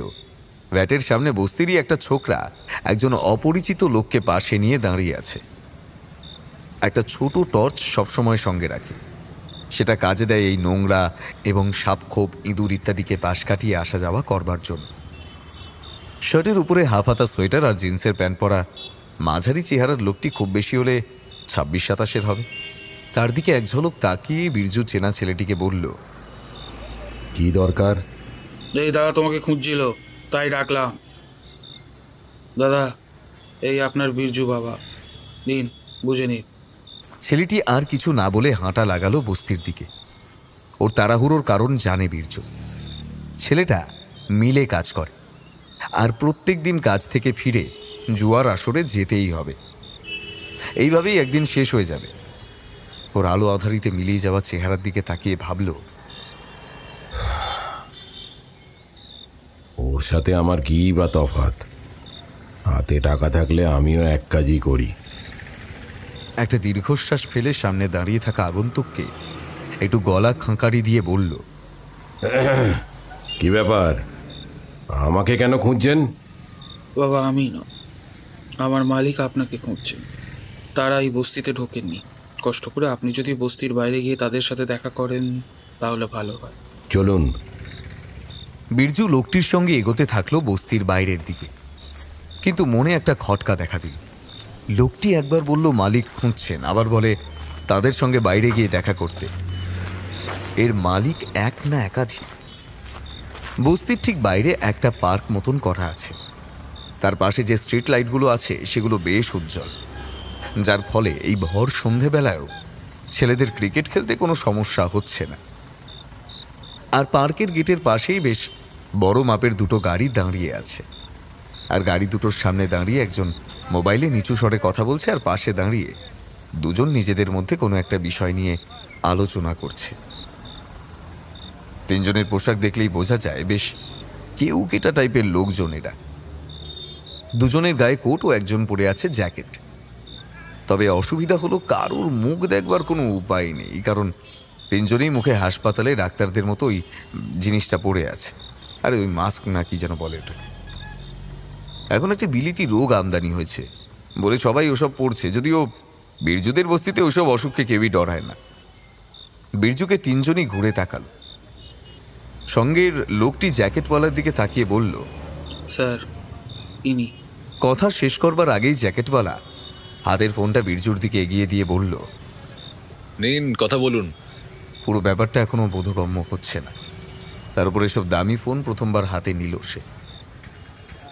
Speaker 1: ভ্যাটের সামনে বস্তিরই একটা ছোকরা একজন অপরিচিত লোককে পাশে নিয়ে দাঁড়িয়ে আছে। একটা ছোট টর্চ সবসময় সঙ্গে রাখে, সেটা কাজে দেয় এই নোংরা এবং সাপখোপ, ইঁদুর ইত্যাদিকে পাশ কাটিয়ে আসা যাওয়া করবার জন্য। শার্টের উপরে হাফ হাতা সোয়েটার আর জিন্সের প্যান্ট পরা মাঝারি চেহারার লোকটি খুব বেশি হলে 26-27 হবে। তার দিকে এক ঝলক তাকিয়ে বীরজু চেনা ছেলেটিকে বলল,
Speaker 6: কি দরকার?
Speaker 4: এই দাদা তোমাকে খুঁজছিল, তাই ডাকলাম। দাদা, এই আপনার বীরজু বাবা, নিন, বুঝে নিন।
Speaker 1: ছেলেটি আর কিছু না বলে হাঁটা লাগালো বস্তির দিকে। ওর তাড়াহুড়োর কারণ জানে বীরজু। ছেলেটা মিলে কাজ করে আর প্রত্যেক দিন কাজ থেকে ফিরে জুয়ার আসরে যেতেই হবে। এইভাবেই একদিন শেষ হয়ে যাবে। ওর আলো আধারিতে মিলিয়ে যাওয়া চেহারার দিকে তাকিয়ে ভাবল,
Speaker 6: ওর সাথে আমার কি বা তফাৎ? হাতে টাকা থাকলে আমিও এক কাজই করি।
Speaker 1: একটা দীর্ঘশ্বাস ফেলে সামনে দাঁড়িয়ে থাকা আগন্তুককে একটু গলা খাঁকারি দিয়ে বলল,
Speaker 6: কি ব্যাপার? আমাকে কেন খুঁজছেন?
Speaker 4: বাবা, আমি না, আমার মালিক আপনাকে খুঁজছে। তারা এই বস্তিতে ঢোকেননি। কষ্ট করে আপনি যদি বস্তির বাইরে গিয়ে তাদের সাথে দেখা করেন তাহলে ভালো হয়।
Speaker 6: চলুন।
Speaker 1: বীরজু লোকটির সঙ্গে এগোতে থাকলো বস্তির বাইরের দিকে, কিন্তু মনে একটা খটকা দেখা দিল। লোকটি একবার বলল মালিক খুঁজছেন, আবার বলে তাদের সঙ্গে বাইরে গিয়ে দেখা করতে। এর মালিক এক না একাধিক। বস্তির ঠিক বাইরে একটা পার্ক মতন করা আছে। তার পাশে যে স্ট্রিট লাইটগুলো আছে সেগুলো বেশ উজ্জ্বল, যার ফলে এই ভর সন্ধেবেলায়ও ছেলেদের ক্রিকেট খেলতে কোনো সমস্যা হচ্ছে না। আর পার্কের গেটের পাশেই বেশ বড় মাপের দুটো গাড়ি দাঁড়িয়ে আছে, আর গাড়ি দুটোর সামনে দাঁড়িয়ে একজন মোবাইলে নিচু স্বরে কথা বলছে, আর পাশে দাঁড়িয়ে দুজন নিজেদের মধ্যে কোনো একটা বিষয় নিয়ে আলোচনা করছে। তিনজনের পোশাক দেখলেই বোঝা যায় বেশ কেউ কেটা টাইপের লোকজন এরা। দুজনের গায়ে কোট ও একজন পরে আছে জ্যাকেট। তবে অসুবিধা হলো কারোর মুখ দেখবার কোনো উপায় নেই, কারণ তিনজনেই মুখে হাসপাতালে ডাক্তারদের মতো ওই জিনিসটা পড়ে আছে। আরে ওই মাস্ক না কি যেন বলে ওটা। এখন একটি বিলিতি রোগ আমদানি হয়েছে বলে সবাই ওসব পড়ছে, যদিও বীরজুদের বস্তিতে ওসব অসুখকে কেউই ডরায় না। বীরজুকে তিনজনই ঘুরে তাকালো। সঙ্গের লোকটি জ্যাকেটওয়ালার দিকে তাকিয়ে বলল,
Speaker 4: স্যার, ইনি।
Speaker 1: কথা শেষ করবার আগেই জ্যাকেটওয়ালা হাতের ফোনটা বীরজুর দিকে এগিয়ে দিয়ে বলল,
Speaker 8: নিন, কথা বলুন।
Speaker 1: পুরো ব্যাপারটা এখনো বোধগম্য হচ্ছে না। তার উপর এসব দামি ফোন প্রথমবার হাতে নিল সে।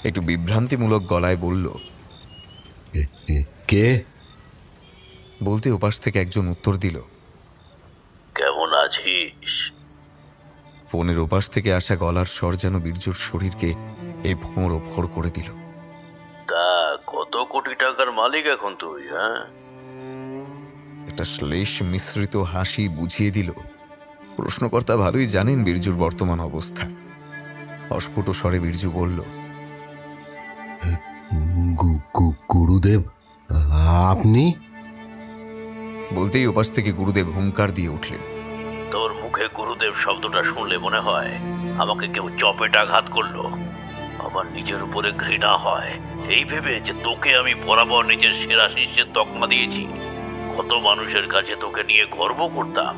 Speaker 1: একটু বিভ্রান্তিমূলক গলায় বলল,
Speaker 6: কে?
Speaker 1: বলতে ওপাশ থেকে একজন উত্তর দিল,
Speaker 7: কেমন আছিস?
Speaker 1: ফোনের ওপাশ থেকে আসা গলার স্বর যেন বীর্যুর শরীরকে এ ভোঁড় ভোঁড় করে দিল।
Speaker 7: তা কত কোটি টাকার মালিক এখন তুই? হ্যাঁ,
Speaker 1: একটা শ্লেষ মিশ্রিত হাসি বুঝিয়ে দিল প্রশ্নকর্তা ভালোই জানেন বীর্যুর বর্তমান অবস্থা। অস্ফুট স্বরে বীর্যু বলল,
Speaker 6: গুরুদেব, আপনি?
Speaker 1: বলতেই ওপাশ থেকে গুরুদেব হুঙ্কার দিয়ে উঠলেন।
Speaker 7: তোর মুখে গুরুদেব শব্দটা শুনলে মনে হয় আমাকে কেউ চপেটাঘাত করলো। আমার নিজের উপরে ঘৃণা হয় এই ভেবে যে তোকে আমি বরাবর নিজের সেরা শিষ্যের তকমা দিয়েছি। কত মানুষের কাছে তোকে নিয়ে গর্ব করতাম,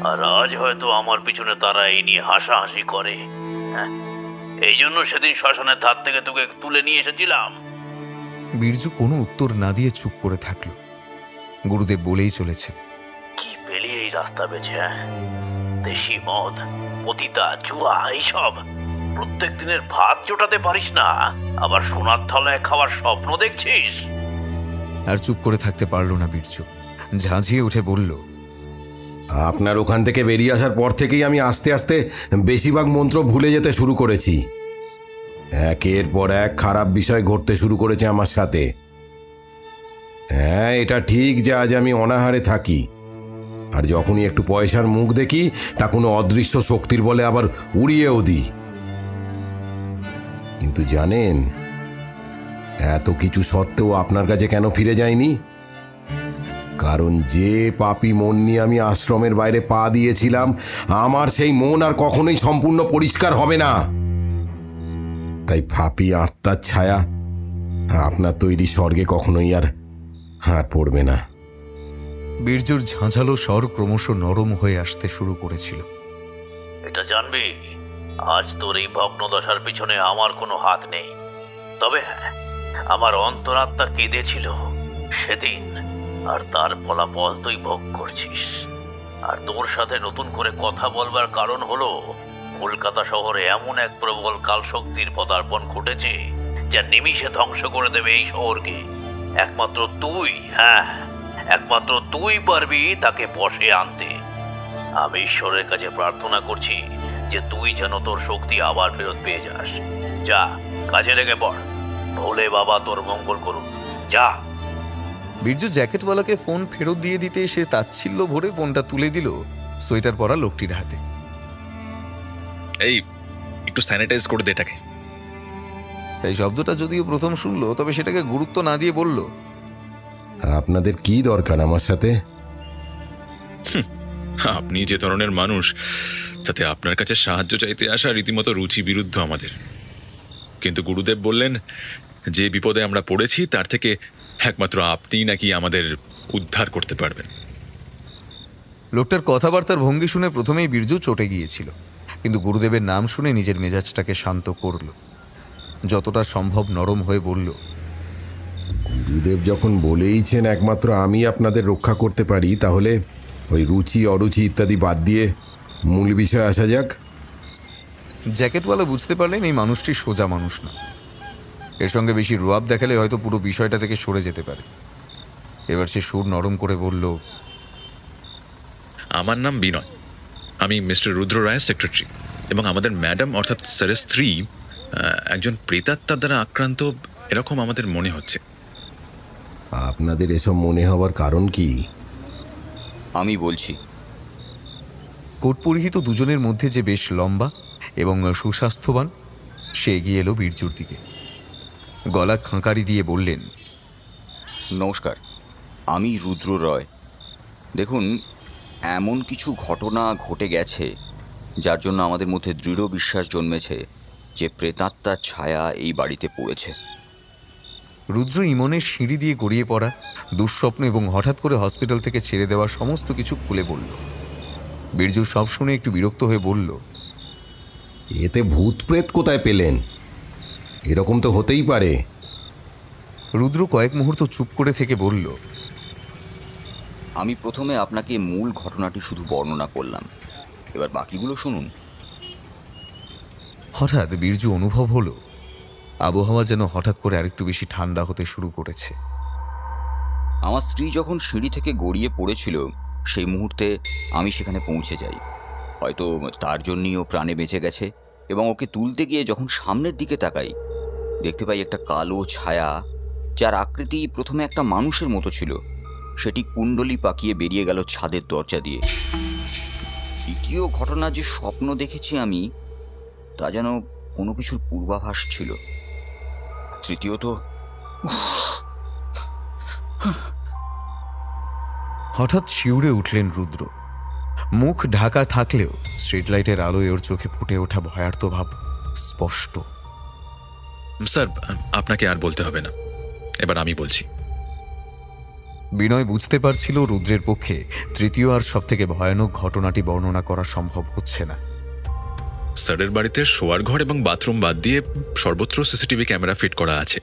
Speaker 7: আর আজ হয়তো আমার পিছনে তারা এই নিয়ে হাসাহাসি করে। হ্যাঁ, এই জন্য সেদিন শ্মশানের ধার থেকে তোকে তুলে নিয়ে এসেছিলাম।
Speaker 1: বীর্যু কোনো উত্তর না দিয়ে চুপ করে থাকল। গুরুদেব বলেই চলেছেন,
Speaker 7: কি পেলি এই রাস্তা বেছে? দেশি মদ, পতিতা, জুয়া, এইসব প্রত্যেক দিনের ভাত জোটাতে পারিস না, আবার সোনার থালায় খাওয়ার স্বপ্ন দেখছিস।
Speaker 1: আর চুপ করে থাকতে পারল না বীর্যু। ঝাঁঝিয়ে উঠে বলল,
Speaker 6: আপনার ওখান থেকে বেরিয়ে আসার পর থেকেই আমি আস্তে আস্তে বেশিরভাগ মন্ত্র ভুলে যেতে শুরু করেছি। একের পর এক খারাপ বিষয় ঘটতে শুরু করেছে আমার সাথে। হ্যাঁ, এটা ঠিক যে আজ আমি অনাহারে থাকি, আর যখনই একটু পয়সার মুখ দেখি তা কোনো অদৃশ্য শক্তির বলে আবার উড়িয়েও দিই। কিন্তু জানেন, এত কিছু সত্ত্বেও আপনার কাছে কেন ফিরে যায়নি? কারণ যে পাপী মন নিয়ে আমি আশ্রমের বাইরে পা দিয়েছিলাম, আমার সেই মন আর কখনোই সম্পূর্ণ পরিষ্কার হবে না। তাই পাপী আত্মার ছায়া আপনার তৈরি স্বর্গে কখনোই আর পড়বে না।
Speaker 1: বীর্যুর ঝাঁঝালো স্বর ক্রমশ নরম হয়ে আসতে শুরু করেছিল।
Speaker 7: এটা জানবি, আজ তোর এই ভগ্নদশার পিছনে আমার কোনো হাত নেই। তবে হ্যাঁ, আমার অন্তরাত্মা কেঁদেছিল সেদিন, আর তার ফলাফল তুই ভোগ করছিস। আর তোর সাথে নতুন করে কথা বলবার কারণ হলো, কলকাতা শহরে এমন এক প্রবল কালশক্তির পদার্পণ ঘটেছে যা নিমিষে ধ্বংস করে দেবে এই শহরকে। একমাত্র তুই, হ্যাঁ, একমাত্র তুই পারবি তাকে বশে আনতে। আমি ঈশ্বরের কাছে প্রার্থনা করছি যে তুই যেন তোর শক্তি আবার ফেরত পেয়ে যাস। যা, কাজে লেগে পড়। ভোলে বাবা তোর মঙ্গল করুন। যা।
Speaker 1: বীর্যু জ্যাকেটওয়ালাকে ফোন ফেরত দিয়ে দিতে সে তাচ্ছিল্য ভরে ফোনটা তুলে দিল সোয়েটার পরা লোকটির হাতে।
Speaker 8: এই একটু স্যানিটাইজ করে দে এটাকে।
Speaker 1: এই শব্দটা যদিও প্রথম শুনলো, তবে সেটাকে গুরুত্ব না দিয়ে বলল,
Speaker 6: আপনাদের কি দরকার আমার সাথে?
Speaker 8: আপনি যে ধরনের মানুষ, তাতে আপনার কাছে সাহায্য চাইতে আসা রীতিমতো রুচি বিরুদ্ধ আমাদের। কিন্তু গুরুদেব বললেন যে বিপদে আমরা পড়েছি তার থেকে একমাত্র আপনিই নাকি আমাদের উদ্ধার করতে পারবেন।
Speaker 1: লোকটার কথাবার্তার ভঙ্গি শুনে প্রথমেই বীর্যু চটে গিয়েছিল, কিন্তু গুরুদেবের নাম শুনে নিজের মেজাজটাকে শান্ত করল। যতটা সম্ভব নরম হয়ে বলল,
Speaker 6: গুরুদেব যখন বলেইছেন একমাত্র আমি আপনাদের রক্ষা করতে পারি, তাহলে ওই রুচি অরুচি ইত্যাদি বাদ দিয়ে মূল বিষয়ে আসা যাক।
Speaker 1: জ্যাকেটওয়ালা বুঝতে পারলেন এই মানুষটি সোজা মানুষ না। এর সঙ্গে বেশি রুয়াব দেখালে হয়তো পুরো বিষয়টা থেকে সরে যেতে পারে। এবার সে সুর নরম করে বলল,
Speaker 8: আমার নাম বিনয়, আমি মিস্টার রুদ্র রায়ের সেক্রেটারি, এবং আমাদের ম্যাডাম অর্থাৎ স্যারের স্ত্রী একজন প্রেতাত্মার দ্বারা আক্রান্ত, এরকম আমাদের মনে হচ্ছে।
Speaker 6: আপনাদের এসব মনে হওয়ার কারণ কি?
Speaker 9: আমি বলছি।
Speaker 1: কোট পরিহিত দুজনের মধ্যে যে বেশ লম্বা এবং সুস্বাস্থ্যবান, সে এগিয়ে এলো বীর্যুর দিকে। গলা খাঁকারি দিয়ে বললেন,
Speaker 9: নমস্কার, আমি রুদ্র রয়। দেখুন, এমন কিছু ঘটনা ঘটে গেছে যার জন্য আমাদের মধ্যে দৃঢ় বিশ্বাস জন্মেছে যে প্রেতাত্মার ছায়া এই বাড়িতে পড়েছে।
Speaker 1: রুদ্র ইমনের সিঁড়ি দিয়ে গড়িয়ে পড়া, দুঃস্বপ্ন এবং হঠাৎ করে হসপিটাল থেকে ছেড়ে দেওয়া সমস্ত কিছু খুলে বলল। বীর্যু সব শুনে একটু বিরক্ত হয়ে বলল,
Speaker 6: এতে ভূত প্রেত কোথায় পেলেন? এরকম তো হতেই পারে।
Speaker 1: রুদ্র কয়েক মুহূর্ত চুপ করে থেকে বলল,
Speaker 9: আমি প্রথমে আপনাকে মূল ঘটনাটি শুধু বর্ণনা করলাম, এবার বাকিগুলো শুনুন।
Speaker 1: হঠাৎ বীর্যু অনুভব হলো আবহাওয়া যেন হঠাৎ করে আরেকটু বেশি ঠান্ডা হতে শুরু করেছে।
Speaker 9: আমার স্ত্রী যখন সিঁড়ি থেকে গড়িয়ে পড়েছিল সেই মুহূর্তে আমি সেখানে পৌঁছে যাই। হয়তো তার জন্যই ও প্রাণে বেঁচে গেছে। এবং ওকে তুলতে গিয়ে যখন সামনের দিকে তাকাই, দেখতে পাই একটা কালো ছায়া, যার আকৃতি প্রথমে একটা মানুষের মতো ছিল, সেটি কুণ্ডলি পাকিয়ে বেরিয়ে গেল ছাদের দরজা দিয়ে। দ্বিতীয় ঘটনা যে স্বপ্ন দেখেছি আমি, তা যেন কোনো কিছুর পূর্বাভাস ছিল। তৃতীয়ত,
Speaker 1: হঠাৎ শিউরে উঠলেন রুদ্র। মুখ ঢাকা থাকলেও স্ট্রিট লাইটের আলোয় ওর চোখে ফুটে ওঠা ভয়ার্ত ভাব স্পষ্ট।
Speaker 8: স্যার, আপনাকে আর বলতে হবে না, এবার আমি বলছি।
Speaker 1: বিনয় বুঝতে পারছিল রুদ্রের পক্ষে তৃতীয় আর সবথেকে ভয়ানক ঘটনাটি বর্ণনা করা সম্ভব হচ্ছে না।
Speaker 8: স্যারের বাড়িতে শোয়ার ঘর এবং বাথরুম বাদ দিয়ে সর্বত্র সিসিটিভি ক্যামেরা ফিট করা আছে,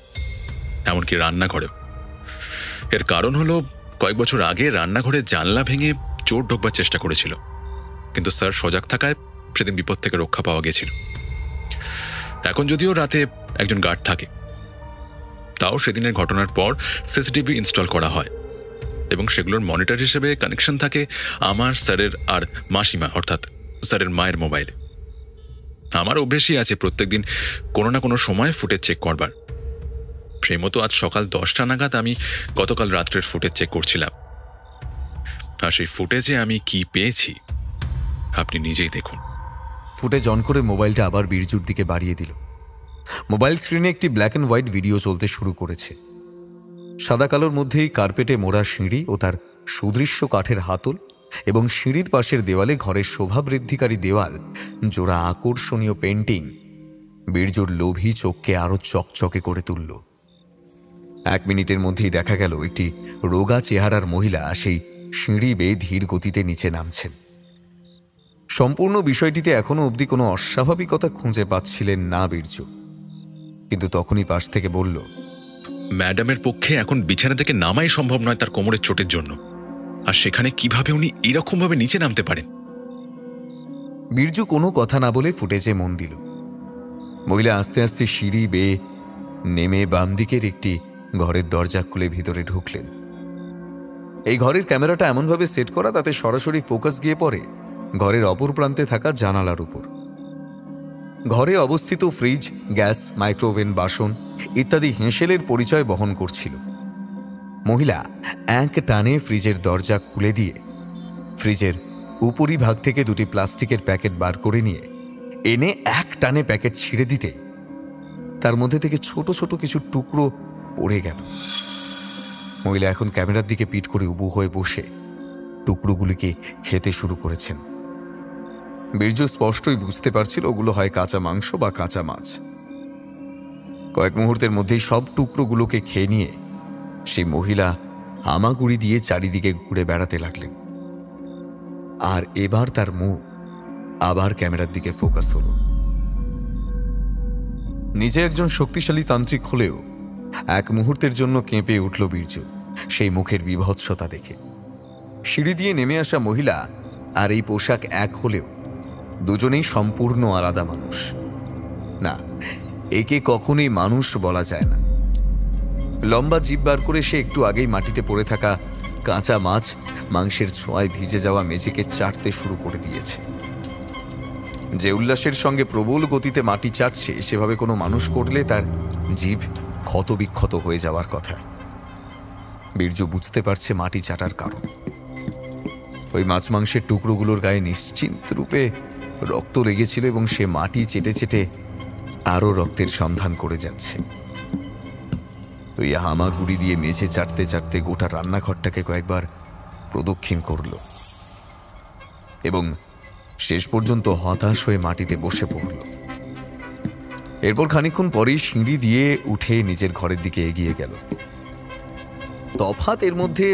Speaker 8: এমনকি রান্নাঘরেও। এর কারণ হলো, কয়েক বছর আগে রান্নাঘরের জানলা ভেঙে চোর ঢোকবার চেষ্টা করেছিল, কিন্তু স্যার সজাগ থাকায় সেদিন বিপদ থেকে রক্ষা পাওয়া গেছিল। এখন যদিও রাতে একজন গার্ড থাকে, তাও সেদিনের ঘটনার পর সিসিটিভি ইনস্টল করা হয় এবং সেগুলোর মনিটর হিসেবে কানেকশন থাকে আমার, স্যারের আর মাসিমা অর্থাৎ স্যারের মায়ের মোবাইলে। আমার অভ্যেসই আছে প্রত্যেকদিন কোনো না কোনো সময় ফুটেজ চেক করবার। সেই মতো আজ সকাল 10টা নাগাদ আমি গতকাল রাত্রের ফুটেজ চেক করছিলাম, আর সেই ফুটেজে আমি কি পেয়েছি আপনি নিজেই দেখুন।
Speaker 1: ফুটেজ অন করে মোবাইলটা আবার বীরজুর দিকে বাড়িয়ে দিল। মোবাইল স্ক্রিনে একটি ব্ল্যাক অ্যান্ড হোয়াইট ভিডিও চলতে শুরু করেছে। সাদা কালোর মধ্যেই কার্পেটে মোড়া সিঁড়ি ও তার সুদৃশ্য কাঠের হাতল, এবং সিঁড়ির পাশের দেওয়ালে ঘরের শোভা বৃদ্ধিকারী দেওয়াল, জোড়া আকর্ষণীয় পেন্টিং বীরজুর লোভী চোখকে আরো চকচকে করে তুলল। 1 মিনিটের মধ্যেই দেখা গেল একটি রোগা চেহারার মহিলা সেই সিঁড়ি বেয়ে ধীর গতিতে নিচে নামছেন। সম্পূর্ণ বিষয়টিতে এখনো অবধি কোনো অস্বাভাবিকতা খুঁজে পাচ্ছিলেন না বীরজু, কিন্তু তখনই পাশ থেকে বলল,
Speaker 8: ম্যাডামের পক্ষে এখন বিছানা থেকে নামাই সম্ভব নয় তার কোমরের চোটের জন্য, আর সেখানে কিভাবে উনি এরকমভাবে নিচে নামতে পারেন।
Speaker 1: বীরজু কোনো কথা না বলে ফুটেজে মন দিল। মহিলা আস্তে আস্তে সিঁড়ি বেয়ে নেমে বাম দিকের একটি ঘরের দরজা খুলে ভিতরে ঢুকলেন। এই ঘরের ক্যামেরাটা এমনভাবে সেট করা তাতে সরাসরি ফোকাস গিয়ে পড়ে ঘরের অপর প্রান্তে থাকা জানালার উপর। ঘরে অবস্থিত ফ্রিজ, গ্যাস, মাইক্রোওভেন, বাসন ইত্যাদি হেঁসেলের পরিচয় বহন করছিল। মহিলা এক টানে ফ্রিজের দরজা খুলে দিয়ে ফ্রিজের উপরিভাগ থেকে 2টি প্লাস্টিকের প্যাকেট বার করে নিয়ে এনে এক টানে প্যাকেট ছিঁড়ে দিতে তার মধ্যে থেকে ছোট ছোট কিছু টুকরো পড়ে গেল। মহিলা এখন ক্যামেরার দিকে পিঠ করে উবু হয়ে বসে টুকরোগুলিকে খেতে শুরু করেছেন। বীরজু স্পষ্টই বুঝতে পারছিল ওগুলো হয় কাঁচা মাংস বা কাঁচা মাছ। কয়েক মুহূর্তের মধ্যেই সব টুকরোগুলোকে খেয়ে নিয়ে সেই মহিলা হামাগুড়ি দিয়ে চারিদিকে ঘুরে বেড়াতে লাগলেন। আর এবার তার মুখ আবার ক্যামেরার দিকে ফোকাস হলো। নিজে একজন শক্তিশালী তান্ত্রিক হলেও এক মুহূর্তের জন্য কেঁপে উঠল বীরজু সেই মুখের বিভৎসতা দেখে। সিঁড়ি দিয়ে নেমে আসা মহিলা আর এই পোশাক এক হলেও দুজনেই সম্পূর্ণ আলাদা মানুষ। না, একে কখনোই মানুষ বলা যায় না। লম্বা জিভ বার করে সে একটু আগেই মাটিতে পড়ে থাকা কাঁচা মাছ মাংসের ছোঁয়ায় ভিজে যাওয়া মেঝেকে চাটতে শুরু করে দিয়েছে। যে উল্লাসের সঙ্গে প্রবল গতিতে মাটি চাটছে, সেভাবে কোনো মানুষ করলে তার জিভ ক্ষতবিক্ষত হয়ে যাওয়ার কথা। বীরজু বুঝতে পারছে মাটি চাটার কারণ। ওই মাছ মাংসের টুকরোগুলোর গায়ে নিশ্চিন্ত রূপে রক্ত লেগেছিল এবং সে মাটি চেটে চেটে আরো রক্তের সন্ধান করে যাচ্ছে। ওই হামাগুড়ি দিয়ে মেঝে চাটতে চাটতে গোটা রান্নাঘরটাকে কয়েকবার প্রদক্ষিণ করল এবং শেষ পর্যন্ত হতাশ হয়ে মাটিতে বসে পড়ল। এরপর খানিকক্ষণ পরেই সিঁড়ি দিয়ে উঠে নিজের ঘরের দিকে এগিয়ে গেল। তফাৎ এর মধ্যে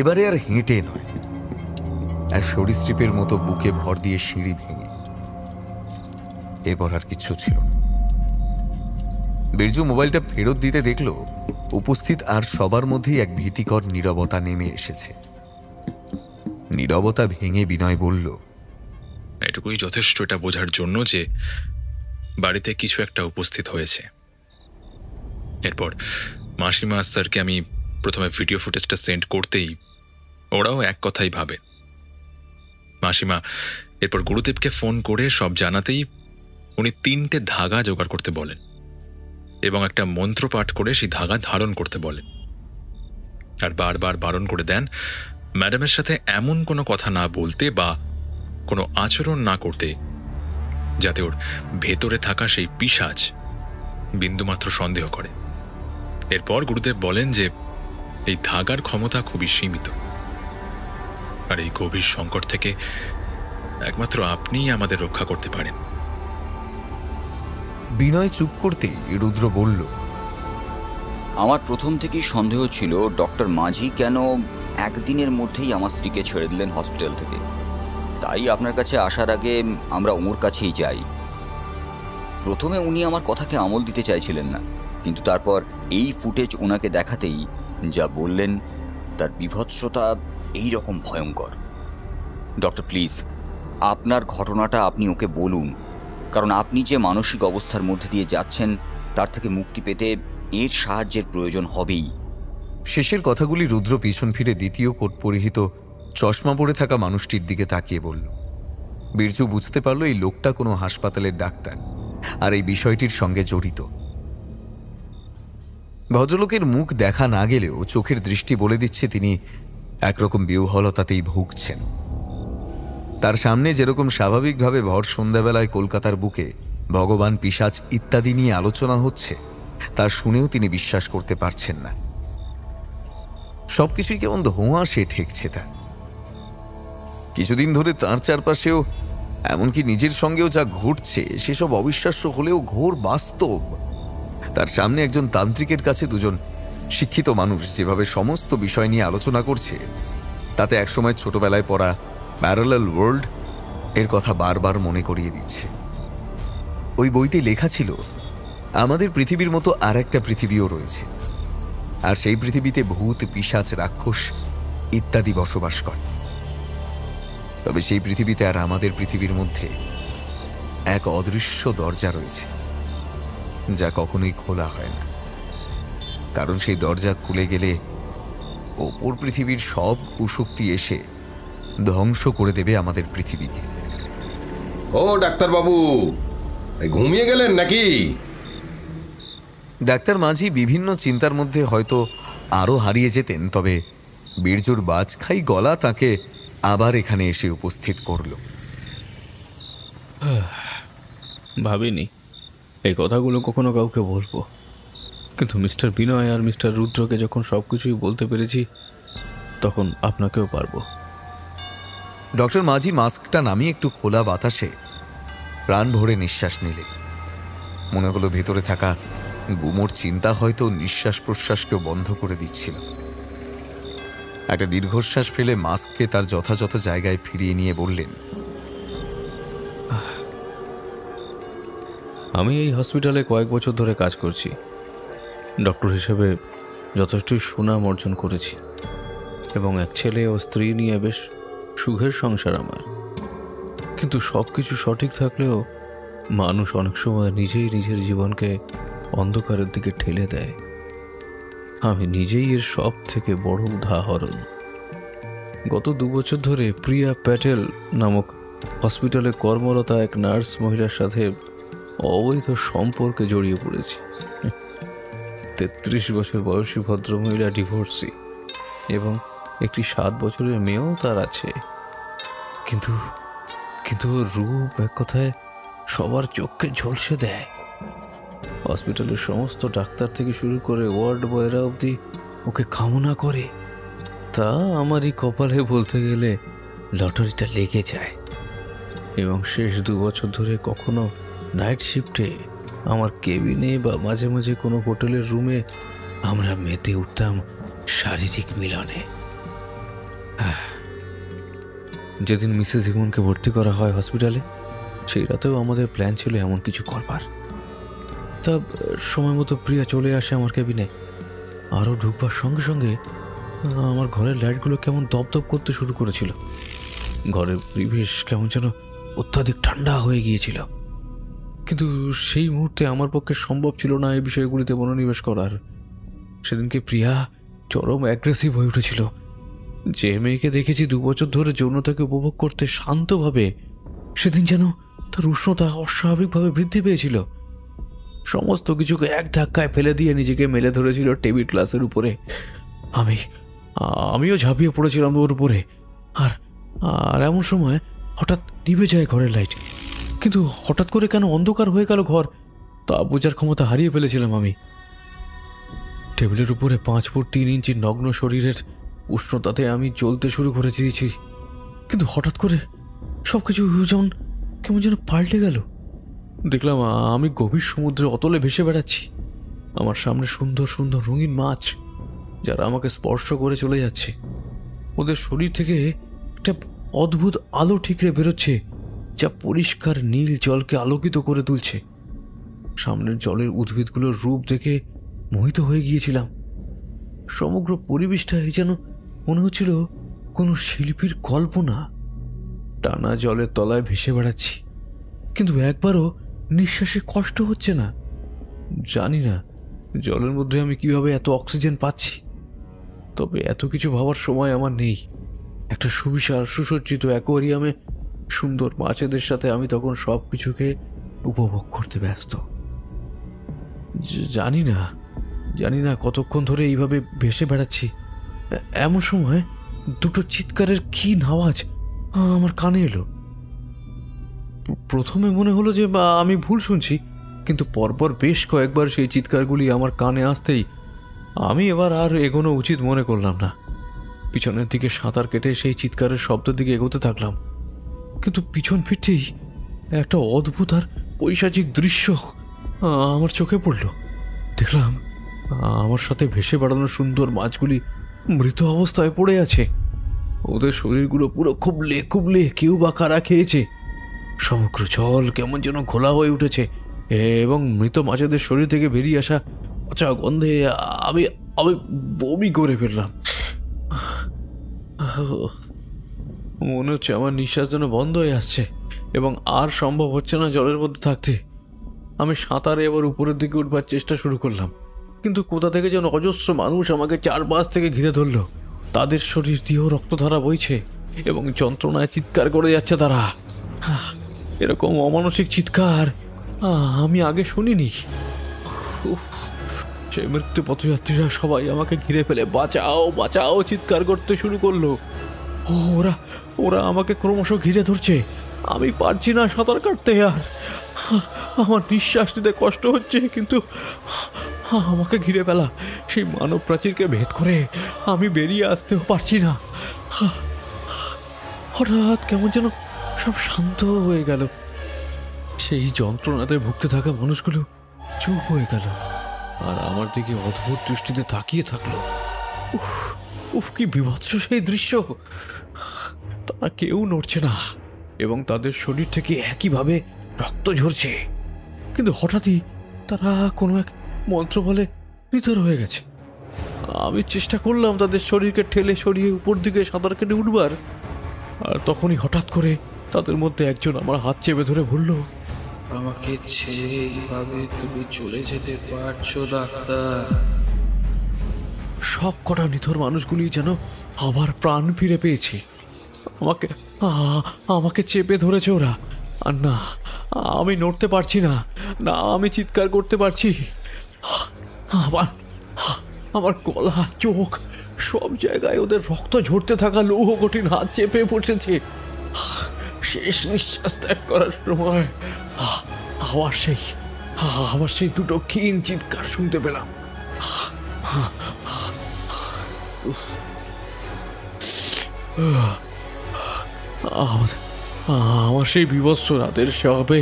Speaker 1: এবারে আর হেঁটে নয়, এক সরীসৃপের মতো বুকে ভর দিয়ে সিঁড়ি ভেঙে। এরপর আর কিছু ছিল না। বীরজু মোবাইলটা ফেরত দিতে দেখল উপস্থিত আর সবার মধ্যেই এক ভীতিকর নীরবতা নেমে এসেছে। নীরবতা ভেঙে বিনয় বলল,
Speaker 8: এটুকুই যথেষ্ট এটা বোঝার জন্য যে বাড়িতে কিছু একটা উপস্থিত হয়েছে। এরপর মাসিমা স্যারকে আমি প্রথমে ভিডিও ফুটেজটা সেন্ড করতেই ওরাও এক কথাই ভাবে। মাসিমা এরপর গুরুদেবকে ফোন করে সব জানাতেই উনি 3টে ধাগা জোগাড় করতে বলেন এবং একটা মন্ত্র পাঠ করে সেই ধাগা ধারণ করতে বলেন, আর বারবার বারণ করে দেন ম্যাডামের সাথে এমন কোনো কথা না বলতে বা কোনো আচরণ না করতে যাতে ওর ভেতরে থাকা সেই পিশাচ বিন্দুমাত্র সন্দেহ করে। এরপর গুরুদেব বলেন যে এই ধাগার ক্ষমতা খুবই সীমিত, আর এই গভীর সংকট থেকে একমাত্র আপনিই আমাদের রক্ষা করতে পারেন।
Speaker 1: বিনয় চুপ করতেই রুদ্র বলল,
Speaker 9: আমার প্রথম থেকেই সন্দেহ ছিল ডক্টর মাঝি কেন একদিনের মধ্যেই আমার স্ত্রীকে ছেড়ে দিলেন হসপিটাল থেকে। তাই আপনার কাছে আসার আগে আমরা ওর কাছেই যাই। প্রথমে উনি আমার কথাকে আমল দিতে চাইছিলেন না, কিন্তু তারপর এই ফুটেজ ওনাকে দেখাতেই যা বললেন তার বিভৎসতা এই রকম ভয়ঙ্কর। ডক্টর প্লিজ, আপনার ঘটনাটা আপনি ওকে বলুন, কারণ আপনি যে মানসিক অবস্থার মধ্যে দিয়ে যাচ্ছেন তার থেকে মুক্তি পেতে এর সাহায্যের প্রয়োজন হবেই।
Speaker 1: শেষের কথাগুলি রুদ্র পিছন ফিরে দ্বিতীয় কোট পরিহিত চশমা পরে থাকা মানুষটির দিকে তাকিয়ে বলল। বীরজু বুঝতে পারল এই লোকটা কোনো হাসপাতালের ডাক্তার আর এই বিষয়টির সঙ্গে জড়িত। ভদ্রলোকের মুখ দেখা না গেলেও চোখের দৃষ্টি বলে দিচ্ছে তিনি একরকম বিহ্বলতাতেই ভুগছেন। তার সামনে যেরকম স্বাভাবিকভাবে ভর সন্ধ্যাবেলায় কলকাতার বুকে ভগবান, পিশাচ ইত্যাদি নিয়ে আলোচনা হচ্ছে তা শুনেও তিনি বিশ্বাস করতে পারছেন না। সবকিছুই কেমন ধোঁয়াশে ঠেকছে তার। কিছুদিন ধরে তার চারপাশেও, এমনকি নিজের সঙ্গেও যা ঘটছে সেসব অবিশ্বাস্য হলেও ঘোর বাস্তব। তার সামনে একজন তান্ত্রিকের কাছে দুজন শিক্ষিত মানুষ যেভাবে সমস্ত বিষয় নিয়ে আলোচনা করছে, তাতে একসময় ছোটবেলায় পড়া প্যারালাল ওয়ার্ল্ড এর কথা বারবার মনে করিয়ে দিচ্ছে। ওই বইতে লেখা ছিল আমাদের পৃথিবীর মতো আর একটা পৃথিবীও রয়েছে, আর সেই পৃথিবীতে ভূত, পিশাচ, রাক্ষস ইত্যাদি বসবাস করে। তবে সেই পৃথিবীতে আর আমাদের পৃথিবীর মধ্যে এক অদৃশ্য দরজা রয়েছে, যা কখনোই খোলা হয় না, কারণ সেই দরজা খুলে গেলে অপর পৃথিবীর সব কুশক্তি এসে ধ্বংস করে দেবে আমাদের পৃথিবীকে।
Speaker 6: ও ডাক্তারবাবু, ঘুমিয়ে গেলেন নাকি?
Speaker 1: ডাক্তার মাঝি বিভিন্ন চিন্তার মধ্যে হয়তো আরও হারিয়ে যেতেন, তবে বীরজুর বাজখাই গলা তাকে আবার এখানে এসে উপস্থিত করল।
Speaker 4: ভাবিনি এই কথাগুলো কখনো কাউকে বলবো, কিন্তু মিস্টার বিনয় আর মিস্টার রুদ্রকে যখন সব কিছুই বলতে পেরেছি তখন আপনাকেও পারবো।
Speaker 1: ডক্টর মাঝি মাস্কটা নামিয়ে একটু খোলা বাতাসে প্রাণ ভরে নিঃশ্বাস নিলে। মনে হলো ভেতরে থাকা গুমোট চিন্তা হয়তো নিঃশ্বাস প্রশ্বাসকেও বন্ধ করে দিচ্ছিল। একটা দীর্ঘশ্বাস ফেলে মাস্ককে তার যথাযথ জায়গায় ফিরিয়ে নিয়ে বললেন,
Speaker 4: আমি এই হসপিটালে কয়েক বছর ধরে কাজ করছি। ডক্টর হিসেবে যথেষ্টই সুনাম অর্জন করেছি এবং এক ছেলে ও স্ত্রী নিয়ে বেশ সুখের সংসার আমার। কিন্তু সব কিছু সঠিক থাকলেও মানুষ অনেক সময় নিজেই নিজের জীবনকে অন্ধকারের দিকে ঠেলে দেয়। আমি নিজেই এর সব থেকে বড় উদাহরণ। গত 2 বছর ধরে প্রিয়া প্যাটেল নামক হসপিটালে কর্মরতা এক নার্স মহিলার সাথে অবৈধ সম্পর্কে জড়িয়ে পড়েছি। 33 বছর বয়সী ভদ্রমহিলা ডিভোর্সি এবং একটি 7 বছরের মেয়েও তার আছে। কিন্তু ওর রূপ এক কথায় সবার চোখকে ঝলসে দেয়। হসপিটালের সমস্ত ডাক্তার থেকে শুরু করে ওয়ার্ড বয়রা অবধি ওকে কামনা করে। তা আমারই কপালে বলতে গেলে লটারিটা লেগে যায়। এবং শেষ 2 বছর ধরে কখনো নাইট শিফটে আমার কেবিনে বা মাঝে মাঝে কোনো হোটেলের রুমে আমরা মেতে উঠতাম শারীরিক মিলনে। যেদিন মিসেস ইমনকে ভর্তি করা হয় হসপিটালে, সেই রাতেও আমাদের প্ল্যান ছিল এমন কিছু করবার। তা সময় মতো প্রিয়া চলে আসে আমার কেবিনে। আরও ঢুকবার সঙ্গে সঙ্গে আমার ঘরের লাইটগুলো কেমন দপদপ করতে শুরু করেছিল। ঘরের পরিবেশ কেমন যেন অত্যাধিক ঠান্ডা হয়ে গিয়েছিল। কিন্তু সেই মুহূর্তে আমার পক্ষে সম্ভব ছিল না এই বিষয়গুলিতে মনোনিবেশ করার। সেদিনকে প্রিয়া চরম অ্যাগ্রেসিভ হয়ে উঠেছিল। যে মেয়েকে দেখেছি 2 বছর ধরে যৌনতাকে উপভোগ করতে শান্তভাবে, সেদিন যেন তার উষ্ণতা অস্বাভাবিকভাবে বৃদ্ধি পেয়েছিল। সমস্ত কিছুকে এক ধাক্কায় ফেলে দিয়ে নিজেকে মেলে ধরেছিল টেবিল গ্লাসের উপরে। আমিও ঝাঁপিয়ে পড়েছিলাম ওর উপরে। আর আর এমন সময় হঠাৎ নিভে যায় ঘরের লাইট। কিন্তু হঠাৎ করে কেন অন্ধকার হয়ে গেল ঘর, তা বোঝার ক্ষমতা হারিয়ে ফেলেছিলাম আমি। টেবিলের উপরে 5 ফুট 3 ইঞ্চি নগ্ন শরীরের উষ্ণতাতে আমি জ্বলতে শুরু করে দিয়েছি। কিন্তু হঠাৎ করে সবকিছু যেমন কেমন যেন পাল্টে গেল। দেখলাম আমি গভীর সমুদ্রের অতলে ভেসে বেড়াচ্ছি। আমার সামনে সুন্দর সুন্দর রঙিন মাছ, যারা আমাকে স্পর্শ করে চলে যাচ্ছে। ওদের শরীর থেকে একটা অদ্ভুত আলো ঠিকরে বেরোচ্ছে, যা পরিষ্কার নীল জলকে আলোকিত করে তুলছে। সামনের জলের উদ্ভিদগুলোর রূপ দেখে মোহিত হয়ে গিয়েছিলাম। সমগ্র পরিবেশটাই যেন মনে হচ্ছিল কোনো শিল্পীর কল্পনা। টানা জলের তলায় ভেসে বেড়াচ্ছি, কিন্তু একবারও নিঃশ্বাসে কষ্ট হচ্ছে না। জানি না জলের মধ্যে আমি কিভাবে এত অক্সিজেন পাচ্ছি, তবে এত কিছু ভাবার সময় আমার নেই। একটা সুবিশাল সুসজ্জিত অ্যাকোয়ারিয়ামে সুন্দর মাছেদের সাথে আমি তখন সব কিছুকে উপভোগ করতে ব্যস্ত। জানি না কতক্ষণ ধরে এইভাবে ভেসে বেড়াচ্ছি। এমন সময় দুটো চিৎকারের ক্ষীণ আওয়াজ আমার কানে এলো। প্রথমে মনে হলো যে আমি ভুল শুনছি, কিন্তু পরপর বেশ কয়েকবার সেই চিৎকারগুলি আমার কানে আসতেই আমি এবার আর এগোনো উচিত মনে করলাম না। পিছনের দিকে সাঁতার কেটে সেই চিৎকারের শব্দের দিকে এগোতে থাকলাম। কিন্তু পিছন ফিরতেই একটা অদ্ভুত আর পৈশাচিক দৃশ্য আমার চোখে পড়ল। দেখলাম আমার সাথে ভেসে বেড়ানো সুন্দর মাছগুলি মৃত অবস্থায় পড়ে আছে। ওদের শরীরগুলো পুরো খুবলে খুবলে কেউ বা কারা খেয়েছে। সমগ্র জল কেমন যেন ঘোলা হয়ে উঠেছে এবং মৃত মাছেদের শরীর থেকে বেরিয়ে আসা পচা গন্ধে আমি বমি করে ফেললাম। মনে হচ্ছে আমার নিঃশ্বাস যেন বন্ধ হয়ে আসছে এবং আর সম্ভব হচ্ছে না জলের মধ্যে থাকতে। আমি সাঁতারে এবার উপরের দিকে উঠবার চেষ্টা শুরু করলাম, কিন্তু কোথা থেকে যেন অজস্র মানুষ আমাকে চারপাশ থেকে ঘিরে ধরল। তাদের শরীর দিয়েও রক্তধারা বইছে এবং যন্ত্রণায় চিৎকার করে যাচ্ছে তারা। এরকম অমানসিক চিৎকার আমি আগে শুনিনি। সেই মৃত্যু পথযাত্রীরা সবাই আমাকে ঘিরে ফেলে বাঁচাও বাঁচাও চিৎকার করতে শুরু করলো। ওরা আমাকে ক্রমশ ঘিরে ধরছে। আমি পারছি না সাঁতার কাটতে, আর আমার নিঃশ্বাস নিতে কষ্ট হচ্ছে। কিন্তু আমাকে ঘিরে ফেলা সেই মানব প্রাচীরকে ভেদ করে আমি বেরিয়ে আসতেও পারছি না। হঠাৎ কেমন যেন সব শান্ত হয়ে গেল। সেই যন্ত্রণাতে ভুগতে থাকা মানুষগুলো চুপ হয়ে গেল আর আমার দিকে অদ্ভুত দৃষ্টিতে তাকিয়ে থাকলো। উফ কি বিভৎস সেই দৃশ্য! তারা কেউ নড়ছে না এবং তাদের শরীর থেকে একইভাবে রক্ত ঝরছে, কিন্তু হঠাৎই তারা কোনো এক মন্ত্র বলে নিথর হয়ে গেছে। আমি চেষ্টা করলাম তাদের শরীরকে ঠেলে সরিয়ে উপর দিকে সাঁতার কেটে উঠবার, আর তখনই হঠাৎ করে তাদের মধ্যে একজন আমার হাত চেপে ধরে বলল,
Speaker 10: আমাকে ছেড়ে এইভাবে তুমি চলে যেতে পারছো ডাক্তার?
Speaker 4: সব কটা নিথর মানুষগুলি যেন আবার প্রাণ ফিরে পেয়েছে। আমাকে চেপে ধরেছে ওরা। আর না, আমি নড়তে পারছি না, না আমি চিৎকার করতে পারছি। আমার গলা চোখ সব জায়গায় ওদের রক্ত ঝরতে থাকা লৌহ কঠিন হাত চেপে বসেছে। শেষ নিঃশ্বাস ত্যাগ করার সময় আবার সেই দুটো ক্ষীণ চিৎকার শুনতে পেলাম। আমার সেই বিভৎস রাতের সবে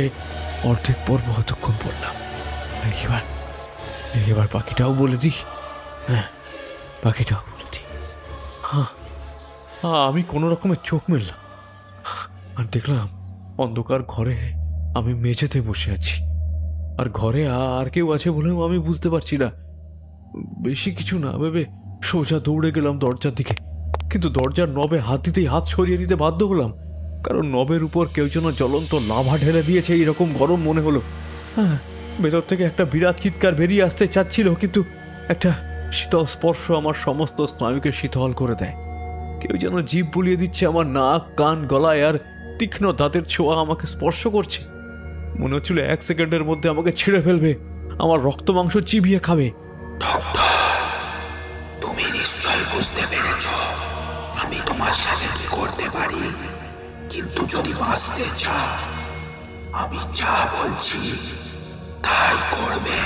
Speaker 4: অর্ধেক পর্ব কতক্ষণ পড়লাম। এবার পাখিটাও বলে দিই। হ্যাঁ, পাখিটাও বলে দিই। আমি কোনো রকমের চোখ মেললাম আর দেখলাম অন্ধকার ঘরে আমি মেঝেতে বসে আছি, আর ঘরে আর কেউ আছে বলেও আমি বুঝতে পারছি না। বেশি কিছু না ভেবে সোজা দৌড়ে গেলাম দরজার দিকে, কিন্তু দরজার নবে হাত দিতেই হাত সরিয়ে নিতে বাধ্য হলাম, কারণ নবের উপর কেউ যেন জ্বলন্ত লাভা ঢেলে দিয়েছে এইরকম গরম মনে হলো। হ্যাঁ, ভেতর থেকে একটা বিরাট চিৎকার বেরিয়ে আসতে চাচ্ছিল, কিন্তু একটা শীতল স্পর্শ আমার সমস্ত স্নায়ুকে শীতল করে দেয়। কেউ যেন জিভ বুলিয়ে দিচ্ছে আমার নাক, কান, গলায়, আর তীক্ষ্ণ দাঁতের ছোঁয়া আমাকে স্পর্শ করছে। মনে হচ্ছিল 1 সেকেন্ডের মধ্যে আমাকে ছিঁড়ে ফেলবে, আমার রক্ত মাংস চিবিয়ে খাবে।
Speaker 10: তুমি নিশ্চয় বুঝতে পেরেছ আমি তোমার সাথে কি করতে পারি, কিন্তু যদি বাঁচতে চাও আমি যা বলছি তাই করবে।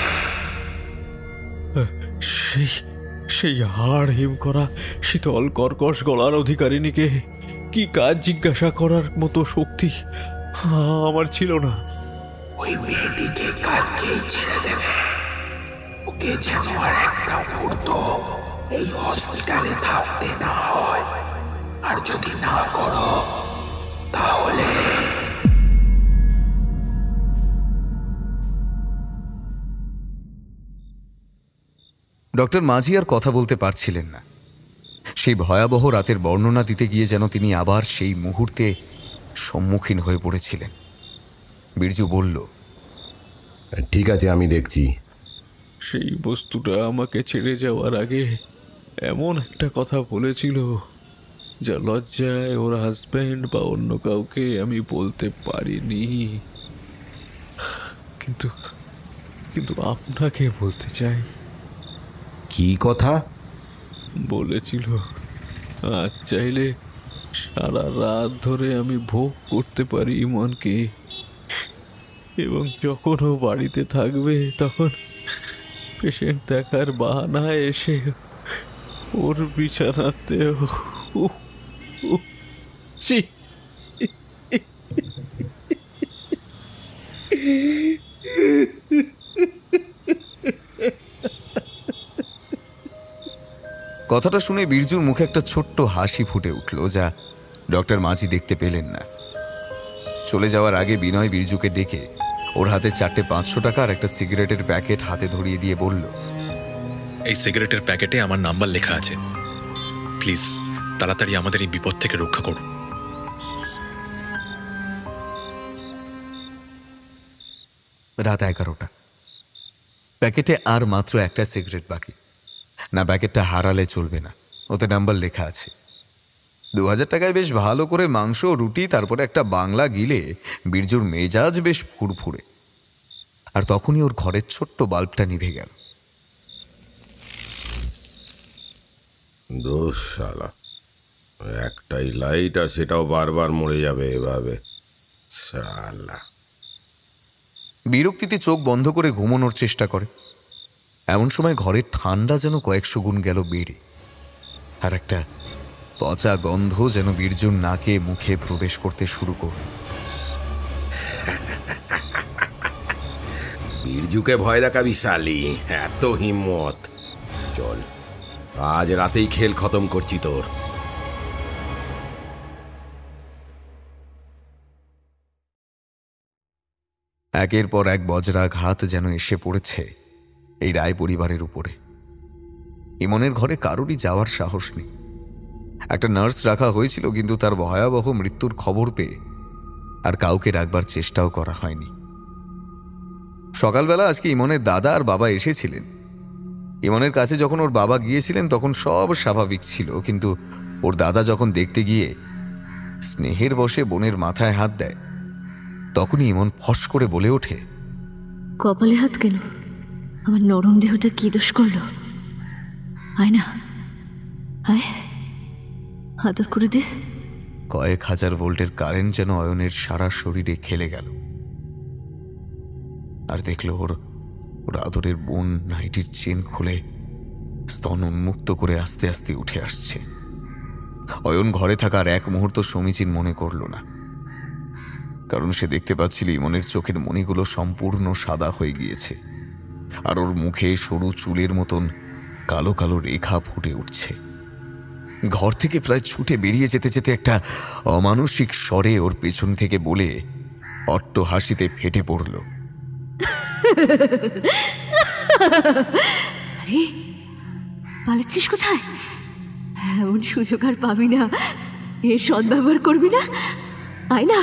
Speaker 4: সেই হাড় হিম করা শীতল কর্কশ গলার অধিকারিণীকে কি কাজ জিজ্ঞাসা করার মতো শক্তি আমার ছিল না।
Speaker 10: ওই মেয়েটিকে কালকেই ছেড়ে দেবে। ওকে যেন আর একটা মুহূর্ত এই হসপিটালে থাকতে না হয়, আর যদি না করো তাহলে
Speaker 1: ডক্টর মাঝি আর কথা বলতে পারছিলেন না। সেই ভয়াবহ রাতের বর্ণনা দিতে গিয়ে যেন তিনি আবার সেই মুহূর্তে সম্মুখীন হয়ে পড়েছিলেন। বীরজু বলল,
Speaker 6: ঠিক আছে, আমি দেখছি।
Speaker 4: সেই বস্তুটা আমাকে ছেড়ে যাওয়ার আগে এমন একটা কথা বলেছিল যা লজ্জায় ওর হাজব্যান্ড বা অন্য কাউকে আমি বলতে পারিনি, কিন্তু কিন্তু আপনাকে বলতে চাই।
Speaker 6: কি কথা?
Speaker 4: বলেছিল আজ চাইলে সারা রাত ধরে আমি ভোগ করতে পারি ইমনকে, এবং যখন ও বাড়িতে থাকবে তখন পেশেন্ট দেখার বাহানায় এসে ওর বিছানাতে
Speaker 1: কথাটা শুনে বীরজুর মুখে একটা ছোট্ট হাসি ফুটে উঠল, যা ডক্টর মাঝি দেখতে পেলেন না। চলে যাওয়ার আগে বিনয় বীরজুকে ডেকে ওর হাতে 4টে 500 টাকা আর একটা সিগারেটের প্যাকেট হাতে ধরিয়ে দিয়ে বলল,
Speaker 8: এই সিগারেটের প্যাকেটে আমার নাম্বার লেখা আছে। প্লিজ তাড়াতাড়ি আমাদের এই বিপদ থেকে রক্ষা করুন।
Speaker 1: রাত 11টা। প্যাকেটে আর মাত্র একটা সিগারেট বাকি। না, প্যাকেটটা হারালে চলবে না, ওতে নাম্বার লেখা আছে। 2000 টাকায় বেশ ভালো করে মাংস, রুটি, তারপরে একটা বাংলা গিলে বীরজুর মেজাজ বেশ ফুরফুরে। আর তখনই ওর ঘরের ছোট্ট বাল্বটা নিভে গেল।
Speaker 6: দোষ শালা, একটাই লাইট আর সেটাও বারবার মরে যাবে এভাবে। শালা।
Speaker 1: বিরক্তিতে চোখ বন্ধ করে ঘুমানোর চেষ্টা করে। এমন সময় ঘরের ঠান্ডা যেন কয়েকশো গুণ গেল বেড়ে, আর একটা পচা গন্ধ যেন বীরজুর নাকে মুখে প্রবেশ করতে শুরু করল।
Speaker 6: বীরজুকে ভয় দেখাবি শালি, এত হিম্মত? চল, আজ রাতেই খেল খতম করছি তোর।
Speaker 1: একের পর এক বজ্রাঘাত যেন এসে পড়েছে এই রায় পরিবারের উপরে। ইমনের ঘরে কারোরই যাওয়ার সাহস নেই। একটা নার্স রাখা হয়েছিল, কিন্তু তার ভয়াবহ মৃত্যুর খবর পেয়ে আর কাউকে রাখবার চেষ্টাও করা হয়নি। সকালবেলা আজকে ইমনের দাদা আর বাবা এসেছিলেন। ইমনের কাছে যখন ওর বাবা গিয়েছিলেন তখন সব স্বাভাবিক ছিল, কিন্তু ওর দাদা যখন দেখতে গিয়ে স্নেহের বশে বোনের মাথায় হাত দেয়, তখনই ইমন ফস করে বলে ওঠে,
Speaker 11: কপালে হাত কেন? আমার নরম দেহটা কি দোষ করলো? আয় না, আয়, আদর করে দে।
Speaker 1: কয়েক হাজার ভোল্টের কারেন্ট যেন অয়নের সারা শরীরে খেলে গেল। আর দেখল ওর আদরের বোন নাইটির চেন খুলে স্তন উন্মুক্ত করে আস্তে আস্তে উঠে আসছে। অয়ন ঘরে থাকার এক মুহূর্ত সমীচীন মনে করল না, কারণ সে দেখতে পাচ্ছিল ইমনের চোখের মণিগুলো সম্পূর্ণ সাদা হয়ে গিয়েছে, আর ওর মুখে সরু চুলের মতন কালো কালো রেখা ফুটে উঠছে। ঘর থেকে প্রায় ছুটে বেরিয়ে যেতে যেতে একটা অমানসিক স্বরে ওর পেছন থেকে বলে অট্ট হাসিতে ফেটে পড়ল,
Speaker 11: আরে পালাচ্ছিস কোথায়? এমন সুযোগ আর পাবি না, এর সদ্ব্যবহার করবি না। আয় না।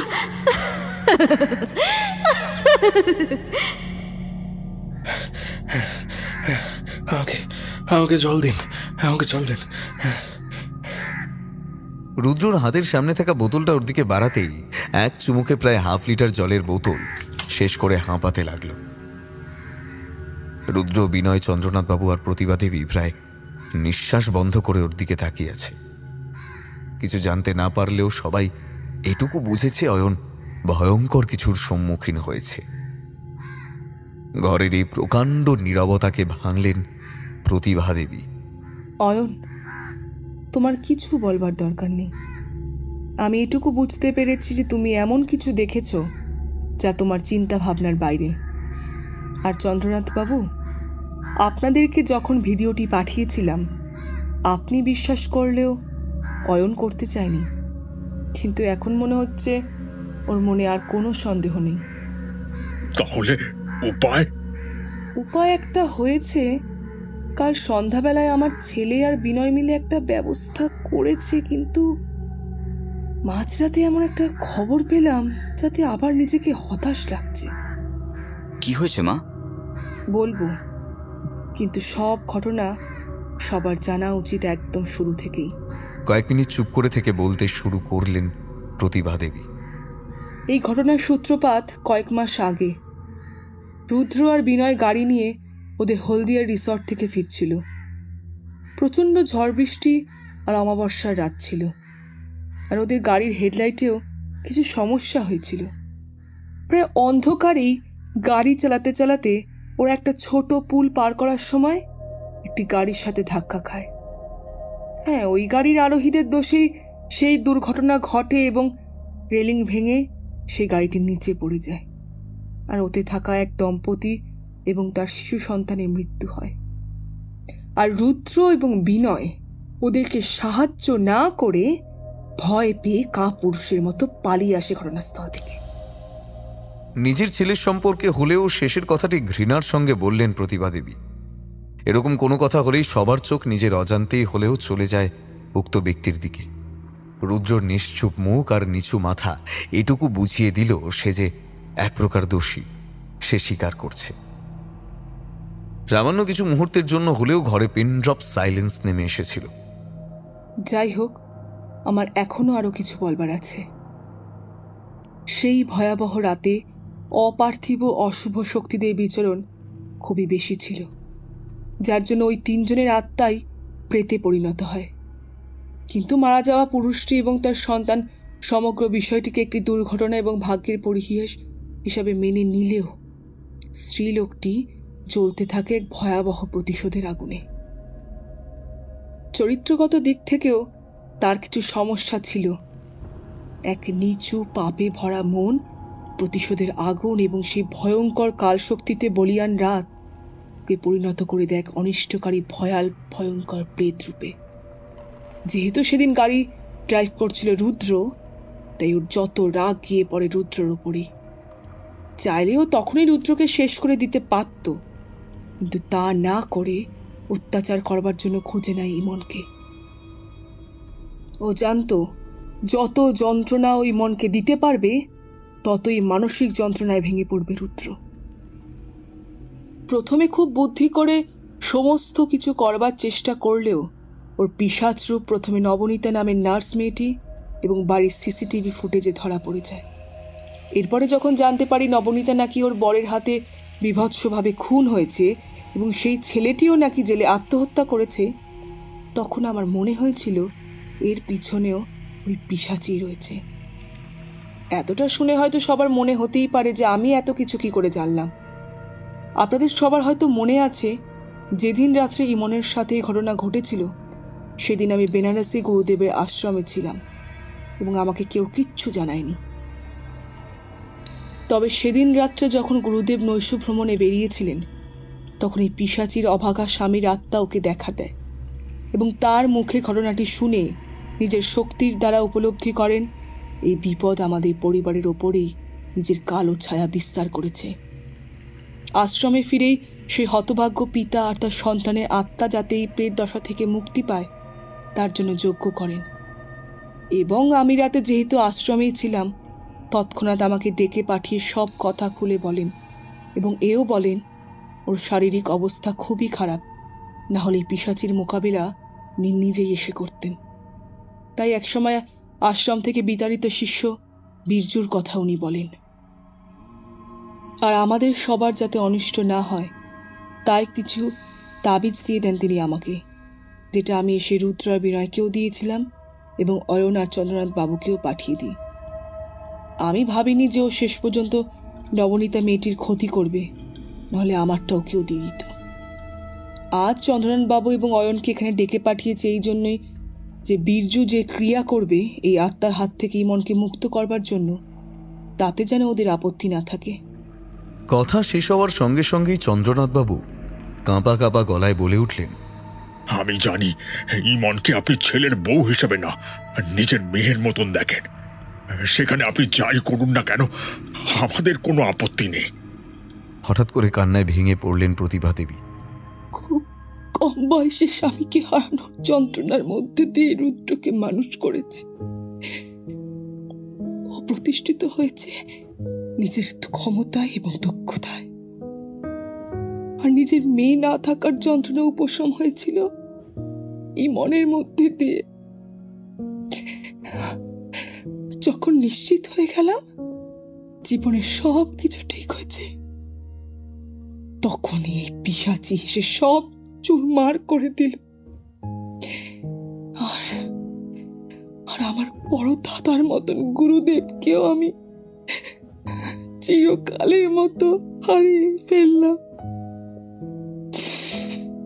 Speaker 2: আমাকে আমাকে জল দিন, আমাকে জল দিন।
Speaker 1: রুদ্রর হাতের সামনে থাকা বোতলটা ওর দিকে বাড়াতেই এক চুমুকে প্রায় 1/2 লিটার জলের বোতল শেষ করে হাঁপাতে লাগলো। রুদ্র, বিনয়, চন্দ্রনাথ বাবু আর প্রতিভা দেবী প্রায় নিঃশ্বাস বন্ধ করে ওর দিকে তাকিয়ে আছে। কিছু জানতে না পারলেও সবাই এটুকু বুঝেছে অয়ন ভয়ঙ্কর কিছুর সম্মুখীন হয়েছে। ঘরের এই প্রকাণ্ড নীরবতাকে ভাঙলেন প্রতিভা দেবী।
Speaker 12: অয়ন, তোমার কিছু বলবার দরকার নেই। আমি এটুকু বুঝতে পেরেছি যে তুমি এমন কিছু দেখেছ যা তোমার চিন্তা ভাবনার বাইরে। আর চন্দ্রনাথ বাবু, আপনাদেরকে যখন ভিডিওটি পাঠিয়েছিলাম আপনি বিশ্বাস করলেও অয়ন করতে চায়নি, কিন্তু এখন মনে হচ্ছে ওর মনে আর কোনো সন্দেহ নেই।
Speaker 8: তাহলে উপায়?
Speaker 12: উপায় একটা হয়েছে। কাল সন্ধ্যাবেলায় আমার ছেলে আর বিনয় মিলে একটা ব্যবস্থা করেছে, কিন্তু মাঝরাতে এমন একটা খবর পেলাম যাতে আবার নিজেকে হতাশ লাগছে।
Speaker 9: কি হয়েছে মা?
Speaker 12: বলবো, কিন্তু সব ঘটনা সবার জানা উচিত একদম শুরু থেকেই।
Speaker 1: কয়েক মিনিট চুপ করে থেকে বলতে শুরু করলেন প্রতিভা দেবী।
Speaker 12: এই ঘটনার সূত্রপাত কয়েক মাস আগে। রুদ্র আর বিনয় গাড়ি নিয়ে ওদের হলদিয়া রিসর্ট থেকে ফিরছিল। প্রচণ্ড ঝড় বৃষ্টি আর অমাবস্যার রাত ছিল, আর ওদের গাড়ির হেডলাইটেও কিছু সমস্যা হয়েছিল। প্রায় অন্ধকারেই গাড়ি চালাতে চালাতে ওরা একটা ছোট পুল পার করার সময় একটি গাড়ির সাথে ধাক্কা খায়। হ্যাঁ, ওই গাড়ির আরোহীদের দোষেই সেই দুর্ঘটনা ঘটে এবং রেলিং ভেঙে সেই গাড়িটির নিচে পড়ে যায়, আর ওতে থাকা এক দম্পতি এবং তার শিশু সন্তানের মৃত্যু হয়। আর রুদ্র এবং বিনয় ওদেরকে সাহায্য না করে ভয় পেয়ে কাপুরুষের মতো পালিয়ে আসে ঘটনাস্থল থেকে।
Speaker 1: নিজের ছেলের সম্পর্কে হলেও শেষের কথাটি ঘৃণার সঙ্গে বললেন প্রতিভা দেবী। এরকম কোনো কথা হলেই সবার চোখ নিজের অজান্তেই হলেও চলে যায় উক্ত ব্যক্তির দিকে। রুদ্রর নিশ্চুপ মুখ আর নিচু মাথা এটুকু বুঝিয়ে দিল সে যে এক প্রকার দোষী, সে স্বীকার করছে। সামান্য কিছু মুহূর্তের জন্য হলেও ঘরে পিনড্রপ সাইলেন্স নেমে এসেছিল।
Speaker 12: যাই হোক, আমার এখনো আরো কিছু বলবার আছে। সেই ভয়াবহ রাতে অপার্থিব অশুভ শক্তিদের বিচরণ খুবই বেশি ছিল, যার জন্য ওই 3 জনের আত্মাই প্রেতে পরিণত হয়। কিন্তু মারা যাওয়া পুরুষটি এবং তার সন্তান সমগ্র বিষয়টিকে একটি দুর্ঘটনা এবং ভাগ্যের পরিহাস হিসাবে মেনে নিলেও স্ত্রীলোকটি জ্বলতে থাকে এক ভয়াবহ প্রতিশোধের আগুনে। চরিত্রগত দিক থেকেও তার কিছু সমস্যা ছিল। এক নিচু পাপে ভরা মন, প্রতিশোধের আগুন এবং সেই ভয়ঙ্কর কালশক্তিতে বলিয়ান রাত কে পরিণত করে দেয় এক অনিষ্টকারী ভয়ঙ্কর প্রেত রূপে। যেহেতু সেদিন গাড়ি ড্রাইভ করছিল রুদ্র, তাই ওর যত রাগ গিয়ে পড়ে রুদ্রর ওপরই। চাইলেও তখনই রুদ্রকে শেষ করে দিতে পারত, কিন্তু তা না করে অত্যাচার করবার জন্য খুঁজে নেয় ইমনকে। ও জানতো যত যন্ত্রণা ওই মনকে দিতে পারবে ততই মানসিক যন্ত্রণায় ভেঙে পড়বে রুদ্র। প্রথমে খুব বুদ্ধি করে সমস্ত কিছু করবার চেষ্টা করলেও ওর পিশাচ রূপ প্রথমে নবনীতা নামের নার্স মেয়েটি এবং বাড়ির সিসিটিভি ফুটেজে ধরা পড়ে যায়। এরপরে যখন জানতে পারি নবনীতা নাকি ওর বরের হাতে বীভৎসভাবে খুন হয়েছে এবং সেই ছেলেটিও নাকি জেলে আত্মহত্যা করেছে, তখন আমার মনে হয়েছিল এর পিছনেও ওই পিশাচই রয়েছে। এতটা শুনে হয়তো সবার মনে হতেই পারে যে আমি এত কিছু কি করে জানলাম। আপনাদের সবার হয়তো মনে আছে, যেদিন রাত্রে ইমনের সাথে ঘটনা ঘটেছিল সেদিন আমি বেনারসি গুরুদেবের আশ্রমে ছিলাম এবং আমাকে কেউ কিচ্ছু জানায়নি। তবে সেদিন রাত্রে যখন গুরুদেব নৈশ ভ্রমণে বেরিয়েছিলেন, তখন এই পিশাচির অভাগা স্বামীর আত্মা ওকে দেখা দেয় এবং তার মুখে ঘটনাটি শুনে নিজের শক্তির দ্বারা উপলব্ধি করেন এই বিপদ আমাদের পরিবারের ওপরেই নিজের কালো ছায়া বিস্তার করেছে। আশ্রমে ফিরেই সেই হতভাগ্য পিতা আর তার সন্তানের আত্মা যাতে এই প্রেত দশা থেকে মুক্তি পায় তার জন্য যজ্ঞ করেন। এবং আমি রাতে যেহেতু আশ্রমেই ছিলাম, তৎক্ষণাৎ আমাকে ডেকে পাঠিয়ে সব কথা খুলে বলেন এবং এও বলেন ওর শারীরিক অবস্থা খুবই খারাপ না হলে এই পিশাচির মোকাবিলা নিজেই এসে করতেন। তাই একসময় আশ্রম থেকে বিতাড়িত শিষ্য বীরজুর কথা উনি বলেন। আর আমাদের সবার যাতে অনিষ্ট না হয় তাই কিছু তাবিজ দিয়ে দেন তিনি আমাকে, যেটা আমি এসে রুদ্র আর বিনয়কেও দিয়েছিলাম এবং অয়ন আর চন্দ্রনাথ বাবুকেও পাঠিয়ে দিই। আমি ভাবিনি যে ও শেষ পর্যন্ত নবনীতা মেয়েটির ক্ষতি করবে, নাহলে আমারটা ওকেও দিয়ে দিত। আজ চন্দ্রনাথ বাবু এবং অয়নকে এখানে ডেকে পাঠিয়েছে এই জন্যই যে বীরজু যে ক্রিয়া করবে এই আত্মার হাত থেকে ইমনকে মুক্ত করবার জন্য, তাতে যেন ওদের আপত্তি না থাকে।
Speaker 1: কথা শেষ হওয়ার সঙ্গে সঙ্গেই চন্দ্রনাথবাবু কাঁপা কাঁপা গলায় বলে উঠলেন,
Speaker 13: আমি জানি ইমনকে আপনি ছেলের বউ হিসেবে না, নিজের মেয়ের মতন দেখেন। সেখানে আপনি যাই করুন না কেন আমাদের কোনো আপত্তি নেই।
Speaker 1: হঠাৎ করে কান্নায় ভেঙে পড়লেন প্রতিভা দেবী।
Speaker 12: খুব কম বয়সে স্বামীকে হারানোর যন্ত্রণার মধ্যে দিয়ে রুদ্রকে মানুষ করেছে। ও প্রতিষ্ঠিত হয়েছে নিজের ক্ষমতায় এবং দক্ষতায়, আর নিজের মেয়ে না থাকার যন্ত্রণা উপশম হয়েছিল এই মনের মধ্যে দিয়ে। যখন নিশ্চিত হয়ে গেলাম জীবনের সব কিছু ঠিক হয়েছে, তখনই এই পিশাচি এসে সব চুরমার করে দিল। আর আমার বড় দাদার মতন গুরুদেবকেও আমি চিরকালের মতো হারিয়ে ফেললাম।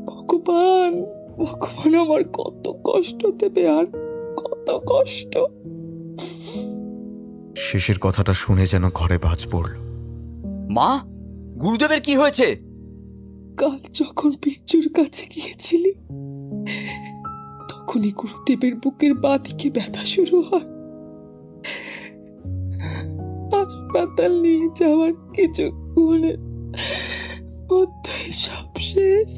Speaker 12: ভগবান ভগবান আমার কত কষ্ট দেবে, আর কত কষ্ট।
Speaker 1: শেষের কথাটা শুনে যেন ঘরে বাজ পড়ল।
Speaker 9: মা, গুরুদেবের কি হয়েছে?
Speaker 12: কাল যখন পিচ্চুর কাছে গিয়েছিলি তখনই গুরুদেবের বুকের বাঁদিকে ব্যথা শুরু হয়। হাসপাতাল নিয়ে যাওয়ার কিছুক্ষণের মধ্যেই সব শেষ।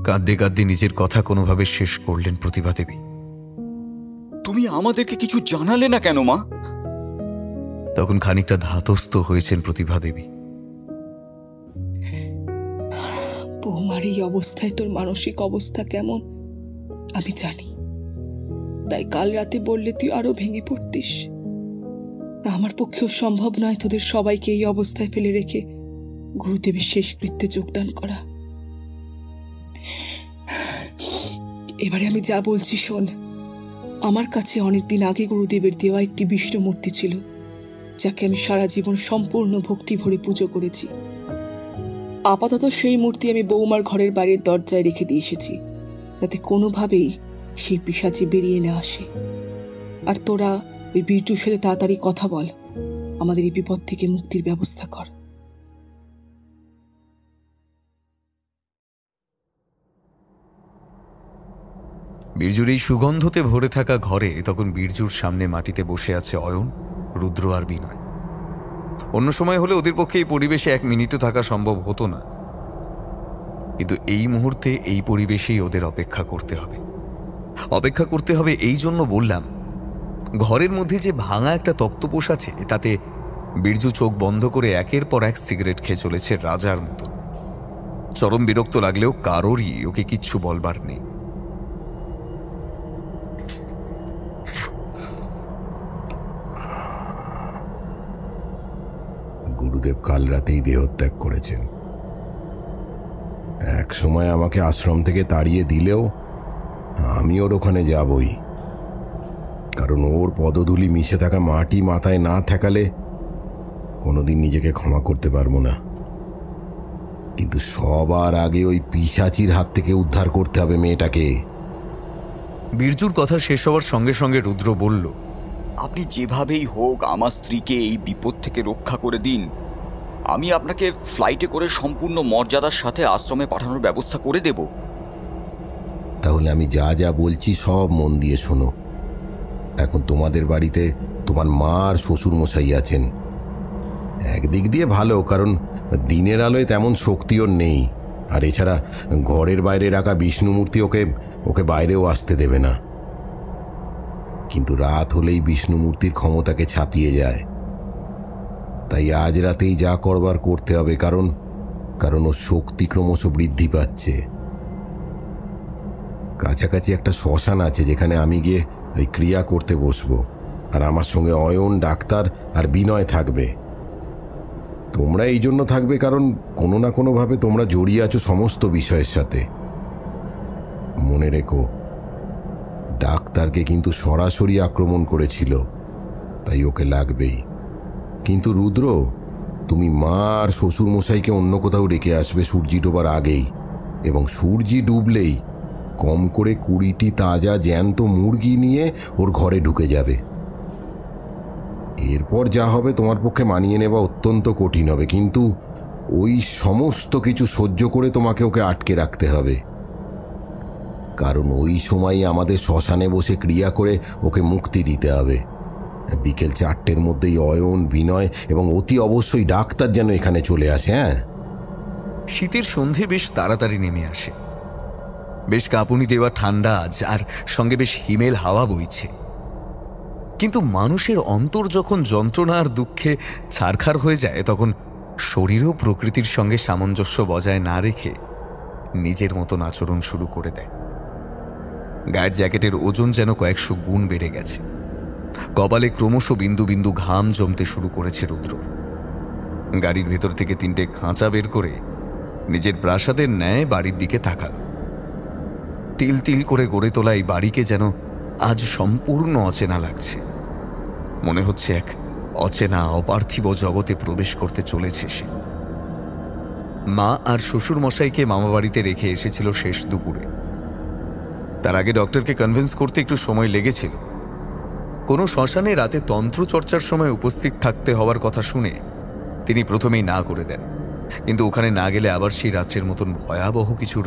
Speaker 1: কাঁদতে কাঁদতে নিজের কথা কোনোভাবে শেষ করলেন প্রতিভা দেবী।
Speaker 9: তুমি আমাদেরকে কিছু জানালে না কেন মা?
Speaker 1: তখন খানিকটা ধাতস্থ হয়েছেন প্রতিভা দেবী।
Speaker 12: বৌমার এই অবস্থায় তোর মানসিক অবস্থা কেমন আমি জানি, তাই কাল রাতে বললে তুই আরো ভেঙে পড়তিস। আমার পক্ষেও সম্ভব নয় তোদের সবাইকে এই অবস্থায় ফেলে রেখে গুরুদেবের শেষকৃত্যে যোগদান করা। এবারে আমি যা বলছি শোন। আমার কাছে অনেকদিন আগে গুরুদেবের দেওয়া একটি বিষ্ণু মূর্তি ছিল, যাকে আমি সারা জীবন সম্পূর্ণ ভক্তি ভরে পুজো করেছি। আপাতত সেই মূর্তি আমি বৌমার ঘরের বাইরের দরজায় রেখে দিয়ে এসেছি, যাতে কোনোভাবেই সেই পিশাচি বেরিয়ে না আসে। আর তোরা ওই বীরজুর সাথে তাড়াতাড়ি কথা বল, আমাদের এই বিপদ থেকে মুক্তির ব্যবস্থা কর।
Speaker 1: বীরজুর এই সুগন্ধতে ভরে থাকা ঘরে তখন বীরজুর সামনে মাটিতে বসে আছে অয়ন, রুদ্র আর বিনয়। অন্য সময় হলে ওদের পক্ষে এই পরিবেশে 1 মিনিটও থাকা সম্ভব হতো না, কিন্তু এই মুহূর্তে এই পরিবেশেই ওদের অপেক্ষা করতে হবে। অপেক্ষা করতে হবে এই জন্য বললাম, ঘরের মধ্যে যে ভাঙা একটা তক্তপোষ আছে তাতে বীরজু চোখ বন্ধ করে একের পর এক সিগারেট খেয়ে চলেছে রাজার মতো। চরম বিরক্ত লাগলেও কারোরই ওকে কিচ্ছু বলবার নেই।
Speaker 6: গুরুদেব কাল রাতেই দেহত্যাগ করেছেন। এক সময় আমাকে আশ্রম থেকে তাড়িয়ে দিলেও আমি ওর ওখানে যাবই, কারণ ওর পদধূলি মিশে থাকা মাটি মাথায় না ঠেকালে কোনোদিন নিজেকে ক্ষমা করতে পারবো না। কিন্তু সবার আগে ওই পিশাচির হাত থেকে উদ্ধার করতে হবে মেয়েটাকে।
Speaker 1: বীরজুর কথা শেষ হওয়ার সঙ্গে সঙ্গে রুদ্র বলল,
Speaker 9: আপনি যেভাবেই হোক আমার স্ত্রীকে এই বিপদ থেকে রক্ষা করে দিন। আমি আপনাকে ফ্লাইটে করে সম্পূর্ণ মর্যাদার সাথে আশ্রমে পাঠানোর ব্যবস্থা করে দেব।
Speaker 6: তাহলে আমি যা যা বলছি সব মন দিয়ে শোনো। এখন তোমাদের বাড়িতে তোমার মা আর শ্বশুর মশাই আছেন। একদিক দিয়ে ভালো, কারণ দিনের আলোয় তেমন শক্তি ওর নেই, আর এছাড়া ঘরের বাইরে রাখা বিষ্ণুমূর্তি ওকে বাইরেও আসতে দেবে না। কিন্তু রাত হলেই বিষ্ণুমূর্তির ক্ষমতাকে ছাপিয়ে যায়। তাই আজ রাতেই যা করবার করতে হবে, কারণ কারণ ওর শক্তি ক্রমশ বৃদ্ধি পাচ্ছে। কাছাকাছি একটা শ্মশান আছে যেখানে আমি গিয়ে ওই ক্রিয়া করতে বসবো, আর আমার সঙ্গে অয়ন, ডাক্তার আর বিনয় থাকবে। তোমরা এই জন্য থাকবে কারণ কোনো না কোনোভাবে তোমরা জড়িয়ে আছো সমস্ত বিষয়ের সাথে। মনে রেখো, ডাক্তারকে কিন্তু সরাসরি আক্রমণ করেছিল, তাই ওকে লাগবেই। কিন্তু রুদ্র, তুমি মা আর শ্বশুরমশাইকে অন্য কোথাও রেখে আসবে সূর্যি ডোবার আগেই, এবং সূর্যি ডুবলেই কম করে 20টি তাজা জ্যান্ত মুরগি নিয়ে ওর ঘরে ঢুকে যাবে। এরপর যা হবে তোমার পক্ষে মানিয়ে নেওয়া অত্যন্ত কঠিন হবে, কিন্তু ওই সমস্ত কিছু সহ্য করে তোমাকে ওকে আটকে রাখতে হবে, কারণ ওই সময়ই আমাদের শ্মশানে বসে ক্রিয়া করে ওকে মুক্তি দিতে হবে। বিকেল 4টের মধ্যেই অয়ন, বিনয় এবং অতি অবশ্যই ডাক্তার যেন এখানে চলে আসে। হ্যাঁ,
Speaker 1: শীতের সন্ধে বেশ তাড়াতাড়ি নেমে আসে। বেশ কাঁপুনি দেওয়া ঠান্ডা আজ, আর সঙ্গে বেশ হিমেল হাওয়া বইছে। কিন্তু মানুষের অন্তর যখন যন্ত্রণা আর দুঃখে ছারখার হয়ে যায়, তখন শরীরও প্রকৃতির সঙ্গে সামঞ্জস্য বজায় না রেখে নিজের মতন আচরণ শুরু করে দেয়। গায়ের জ্যাকেটের ওজন যেন কয়েকশো গুণ বেড়ে গেছে। কপালে ক্রমশ বিন্দু বিন্দু ঘাম জমতে শুরু করেছে রুদ্র। গাড়ির ভেতর থেকে 3টে খাঁচা বের করে নিজের প্রাসাদের ন্যায় বাড়ির দিকে তাকাল। তিল তিল করে গড়ে তোলা এই বাড়িকে যেন আজ সম্পূর্ণ অচেনা লাগছে। মনে হচ্ছে এক অচেনা অপার্থিব জগতে প্রবেশ করতে চলেছে সে। মা আর শ্বশুর মশাইকে মামাবাড়িতে রেখে এসেছিল শেষ দুপুরে। তার আগে ডক্টরকে কনভিন্স করতে একটু সময় লেগেছিল। কোনো শ্মশানে রাতে তন্ত্র চর্চার সময় উপস্থিত থাকতে হওয়ার কথা শুনে তিনি প্রথমেই না করে দেন, কিন্তু ওখানে না গেলে আবার সেই রাত্রের মতন ভয়াবহ কিছুর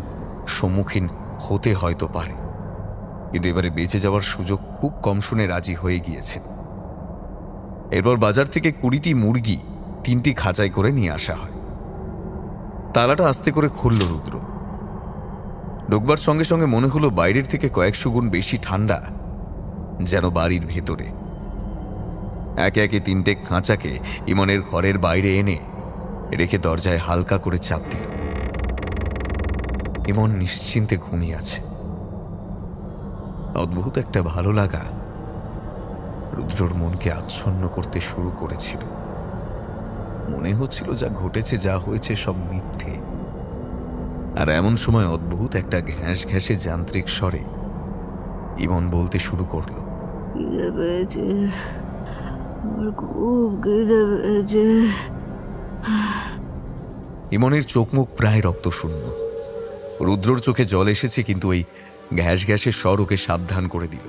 Speaker 1: সম্মুখীন হতে হয়তো পারে। কিন্তু এবারে বেঁচে যাওয়ার সুযোগ খুব কম শুনে রাজি হয়ে গিয়েছেন। এরপর বাজার থেকে 20টি মুরগি 3টি খাঁচায় করে নিয়ে আসা হয়। তালাটা আস্তে করে খুলল রুদ্র। ঢোকবার সঙ্গে সঙ্গে মনে হলো বাইরের থেকে কয়েকশো গুণ বেশি ঠান্ডা যেন বাড়ির ভেতরে। একে একে 3টে খাঁচাকে ইমনের ঘরের বাইরে এনে রেখে দরজায় হালকা করে চাপ দিল। ইমন নিশ্চিন্তে ঘুমিয়ে আছে। অদ্ভুত একটা ভালো লাগা রুদ্রর মনকে আচ্ছন্ন করতে শুরু করেছিল। মনে হচ্ছিল যা ঘটেছে, যা হয়েছে সব মিথ্যে। আর এমন সময় অদ্ভুত একটা ঘ্যাঁস ঘ্যাঁসে যান্ত্রিক স্বরে ইমন বলতে শুরু করলো, ইমনের চোখ মুখ প্রায় রক্তশূন্য। রুদ্রর চোখে জল এসেছে, কিন্তু ওই ঘ্যাস ঘ্যাসের স্বর ওকে সাবধান করে দিল।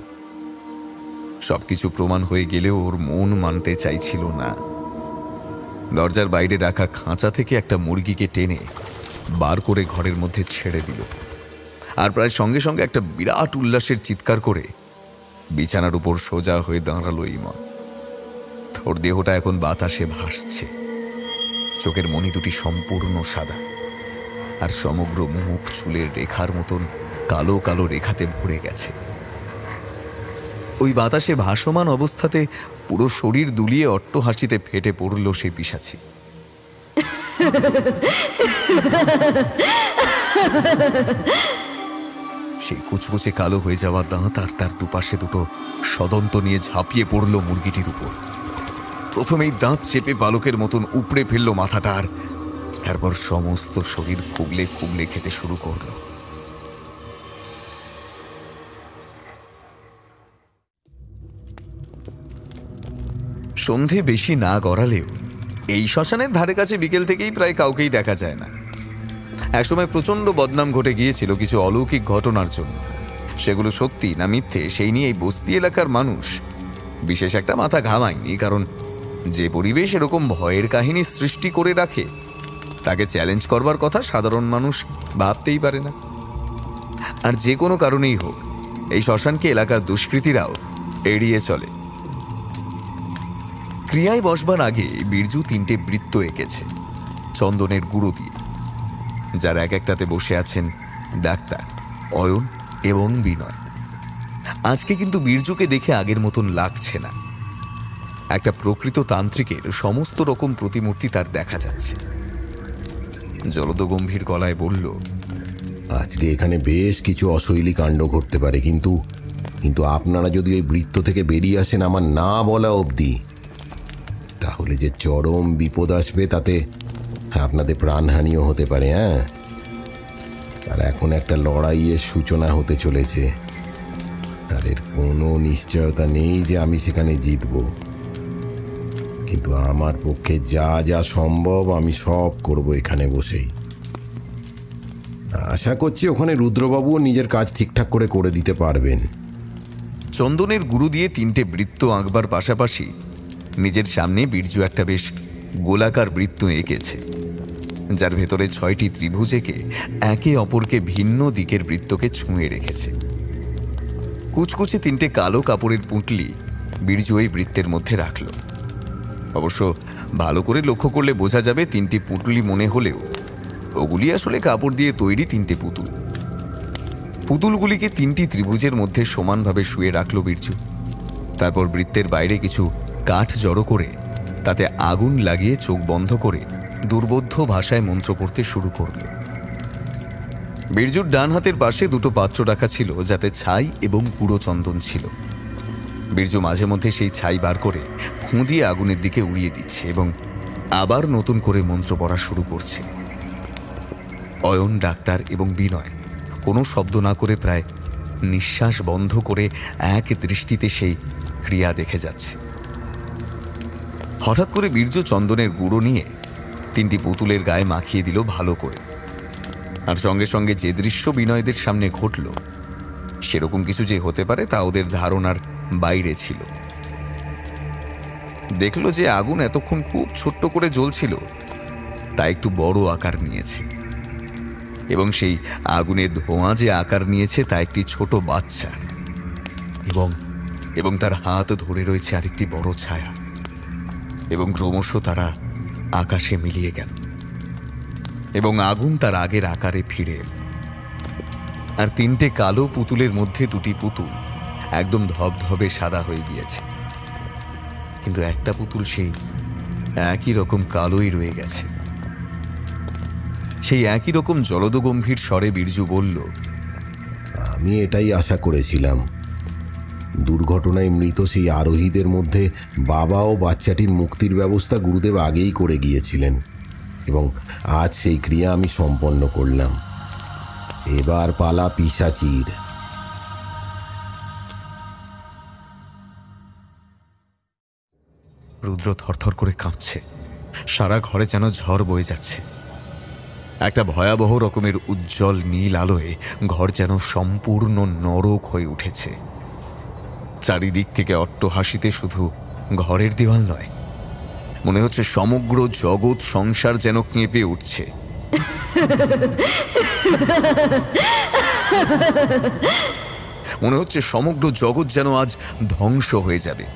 Speaker 1: সবকিছু প্রমাণ হয়ে গেলেও ওর মন মানতে চাইছিল না। দরজার বাইরে রাখা খাঁচা থেকে একটা মুরগিকে টেনে বার করে ঘরের মধ্যে ছেড়ে দিল, আর প্রায় সঙ্গে সঙ্গে একটা বিরাট উল্লাসের চিৎকার করে বিছানার উপর সোজা হয়ে দাঁড়ালো ইমন। ওর দেহটা এখন বাতাসে ভাসছে। চোখের মণি দুটি সম্পূর্ণ সাদা, আর সমগ্র মুখ চুলের রেখার মতন কালো কালো রেখাতে ভরে গেছে। ওই বাতাসে ভাসমান অবস্থাতে পুরো শরীর দুলিয়ে অট্ট হাসিতে ফেটে পড়ল সেই পিশাচি। সেই কুচকুচে কালো হয়ে যাওয়া দাঁত আর তার দুপাশে দুটো সদন্ত নিয়ে ঝাঁপিয়ে পড়ল মুরগিটির উপর। প্রথমেই দাঁত চেপে বালকের মতন উপড়ে ফেলল মাথাটা, আর তারপর সমস্ত শরীর খুবলে খুবলে খেতে শুরু করল। সন্ধে বেশি না গড়ালেও এই শ্মশানের ধারে কাছে বিকেল থেকেই প্রায় কাউকেই দেখা যায় না। একসময় প্রচণ্ড বদনাম ঘটে গিয়েছিল কিছু অলৌকিক ঘটনার জন্য। সেগুলো সত্যি না মিথ্যে সেই নিয়ে এই বস্তি এলাকার মানুষ বিশেষ একটা মাথা ঘামায়নি, কারণ যে পরিবেশ এরকম ভয়ের কাহিনী সৃষ্টি করে রাখে তাকে চ্যালেঞ্জ করবার কথা সাধারণ মানুষ ভাবতেই পারে না। আর যে কোনো কারণেই হোক, এই শ্মশানকে এলাকার দুষ্কৃতীরাও এড়িয়ে চলে। ক্রিয়ায় বসবার আগে বীরজু 3টে বৃত্ত এঁকেছে চন্দনের গুঁড়ো দিয়ে, যার এক একটাতে বসে আছেন ডাক্তার, অয়ন এবং বিনয়। আজকে কিন্তু বীরজুকে দেখে আগের মতন লাগছে না। একটা প্রকৃত তান্ত্রিকের সমস্ত রকম প্রতিমূর্তি তার দেখা যাচ্ছে। জলদ গম্ভীর গলায় বলল,
Speaker 6: আজকে এখানে বেশ কিছু অশৈলী কাণ্ড ঘটতে পারে, কিন্তু কিন্তু আপনারা যদি ওই বৃত্ত থেকে বেরিয়ে আসেন আমার না বলা অবধি, তাহলে যে চরম বিপদ আসবে তাতে আপনাদের প্রাণহানিও হতে পারে। হ্যাঁ, আর এখন একটা লড়াইয়ের সূচনা হতে চলেছে, আর এর কোনো নিশ্চয়তা নেই যে আমি সেখানে জিতব, কিন্তু আমার পক্ষে যা যা সম্ভব আমি সব করব এখানে বসেই। আশা করছি ওখানে রুদ্রবাবুও নিজের কাজ ঠিকঠাক করে দিতে পারবেন।
Speaker 1: চন্দনের গুরু দিয়ে 3টে বৃত্ত আঁকবার পাশাপাশি নিজের সামনে বীর্যু একটা বেশ গোলাকার বৃত্ত এঁকেছে, যার ভেতরে 6টি ত্রিভুজ এঁকে একে অপরকে ভিন্ন দিকের বৃত্তকে ছুঁয়ে রেখেছে। কুচকুচে 3টে কালো কাপড়ের পুঁটলি বীর্যু ওই বৃত্তের মধ্যে রাখল। অবশ্য ভালো করে লক্ষ্য করলে বোঝা যাবে 3টি পুঁটলি মনে হলেও ওগুলি আসলে কাপড় দিয়ে তৈরি 3টে পুতুল। পুতুলগুলিকে 3টি ত্রিভুজের মধ্যে সমানভাবে শুয়ে রাখল বীর্যু। তারপর বৃত্তের বাইরে কিছু কাঠ জড়ো করে তাতে আগুন লাগিয়ে চোখ বন্ধ করে দুর্বোধ্য ভাষায় মন্ত্র পড়তে শুরু করল। বীর্যুর ডান হাতের পাশে 2টো পাত্র রাখা ছিল, যাতে ছাই এবং গুঁড়ো চন্দন ছিল। বীর্যু মাঝে মধ্যে সেই ছাই বার করে ফুঁ দিয়ে আগুনের দিকে উড়িয়ে দিচ্ছে এবং আবার নতুন করে মন্ত্র পড়া শুরু করছে। অয়ন, ডাক্তার এবং বিনয় কোনো শব্দ না করে প্রায় নিঃশ্বাস বন্ধ করে এক দৃষ্টিতে সেই ক্রিয়া দেখে যাচ্ছে। হঠাৎ করে বীর্যু চন্দনের গুঁড়ো নিয়ে 3টি পুতুলের গায়ে মাখিয়ে দিল ভালো করে, আর সঙ্গে সঙ্গে যে দৃশ্য বিনয়দের সামনে ঘটল সেরকম কিছু যে হতে পারে তা ওদের ধারণার বাইরে ছিল। দেখল যে আগুন এতক্ষণ খুব ছোট্ট করে জ্বলছিল তা একটু বড় আকার নিয়েছে, এবং সেই আগুনের ধোঁয়া যে আকার নিয়েছে তা একটি ছোট বাচ্চা, এবং তার হাত ধরে রয়েছে আরেকটি বড় ছায়া, এবং ক্রমশ তারা আকাশে মিলিয়ে গেল এবং আগুন তার আগের আকারে ফিরে এল। আর 3টে কালো পুতুলের মধ্যে 2টি পুতুল একদম ধবধবে সাদা হয়ে গিয়েছে, কিন্তু একটা পুতুল সেই একই রকম কালোই রয়ে গেছে। সেই একই রকম জলদগম্ভীর স্বরে বীর্যু বলল,
Speaker 6: আমি এটাই আশা করেছিলাম। দুর্ঘটনায় মৃত সেই আরোহীদের মধ্যে বাবা ও বাচ্চাটির মুক্তির ব্যবস্থা গুরুদেব আগেই করে গিয়েছিলেন, এবং আজ সেই ক্রিয়া আমি সম্পন্ন করলাম। এবার পালা পিশাচির।
Speaker 1: রুদ্র থরথর করে কাঁপছে, সারা ঘরে যেন ঝড় বয়ে যাচ্ছে। একটা ভয়াবহ রকমের উজ্জ্বল নীল আলোয় ঘর যেন সম্পূর্ণ নরক হয়ে উঠেছে। চারিদিক থেকে অট্টহাসিতে শুধু ঘরের দেওয়াল নয়, মনে হচ্ছে সমগ্র জগৎ সংসার যেন কেঁপে উঠছে। মনে হচ্ছে সমগ্র জগৎ যেন আজ ধ্বংস হয়ে যাবে।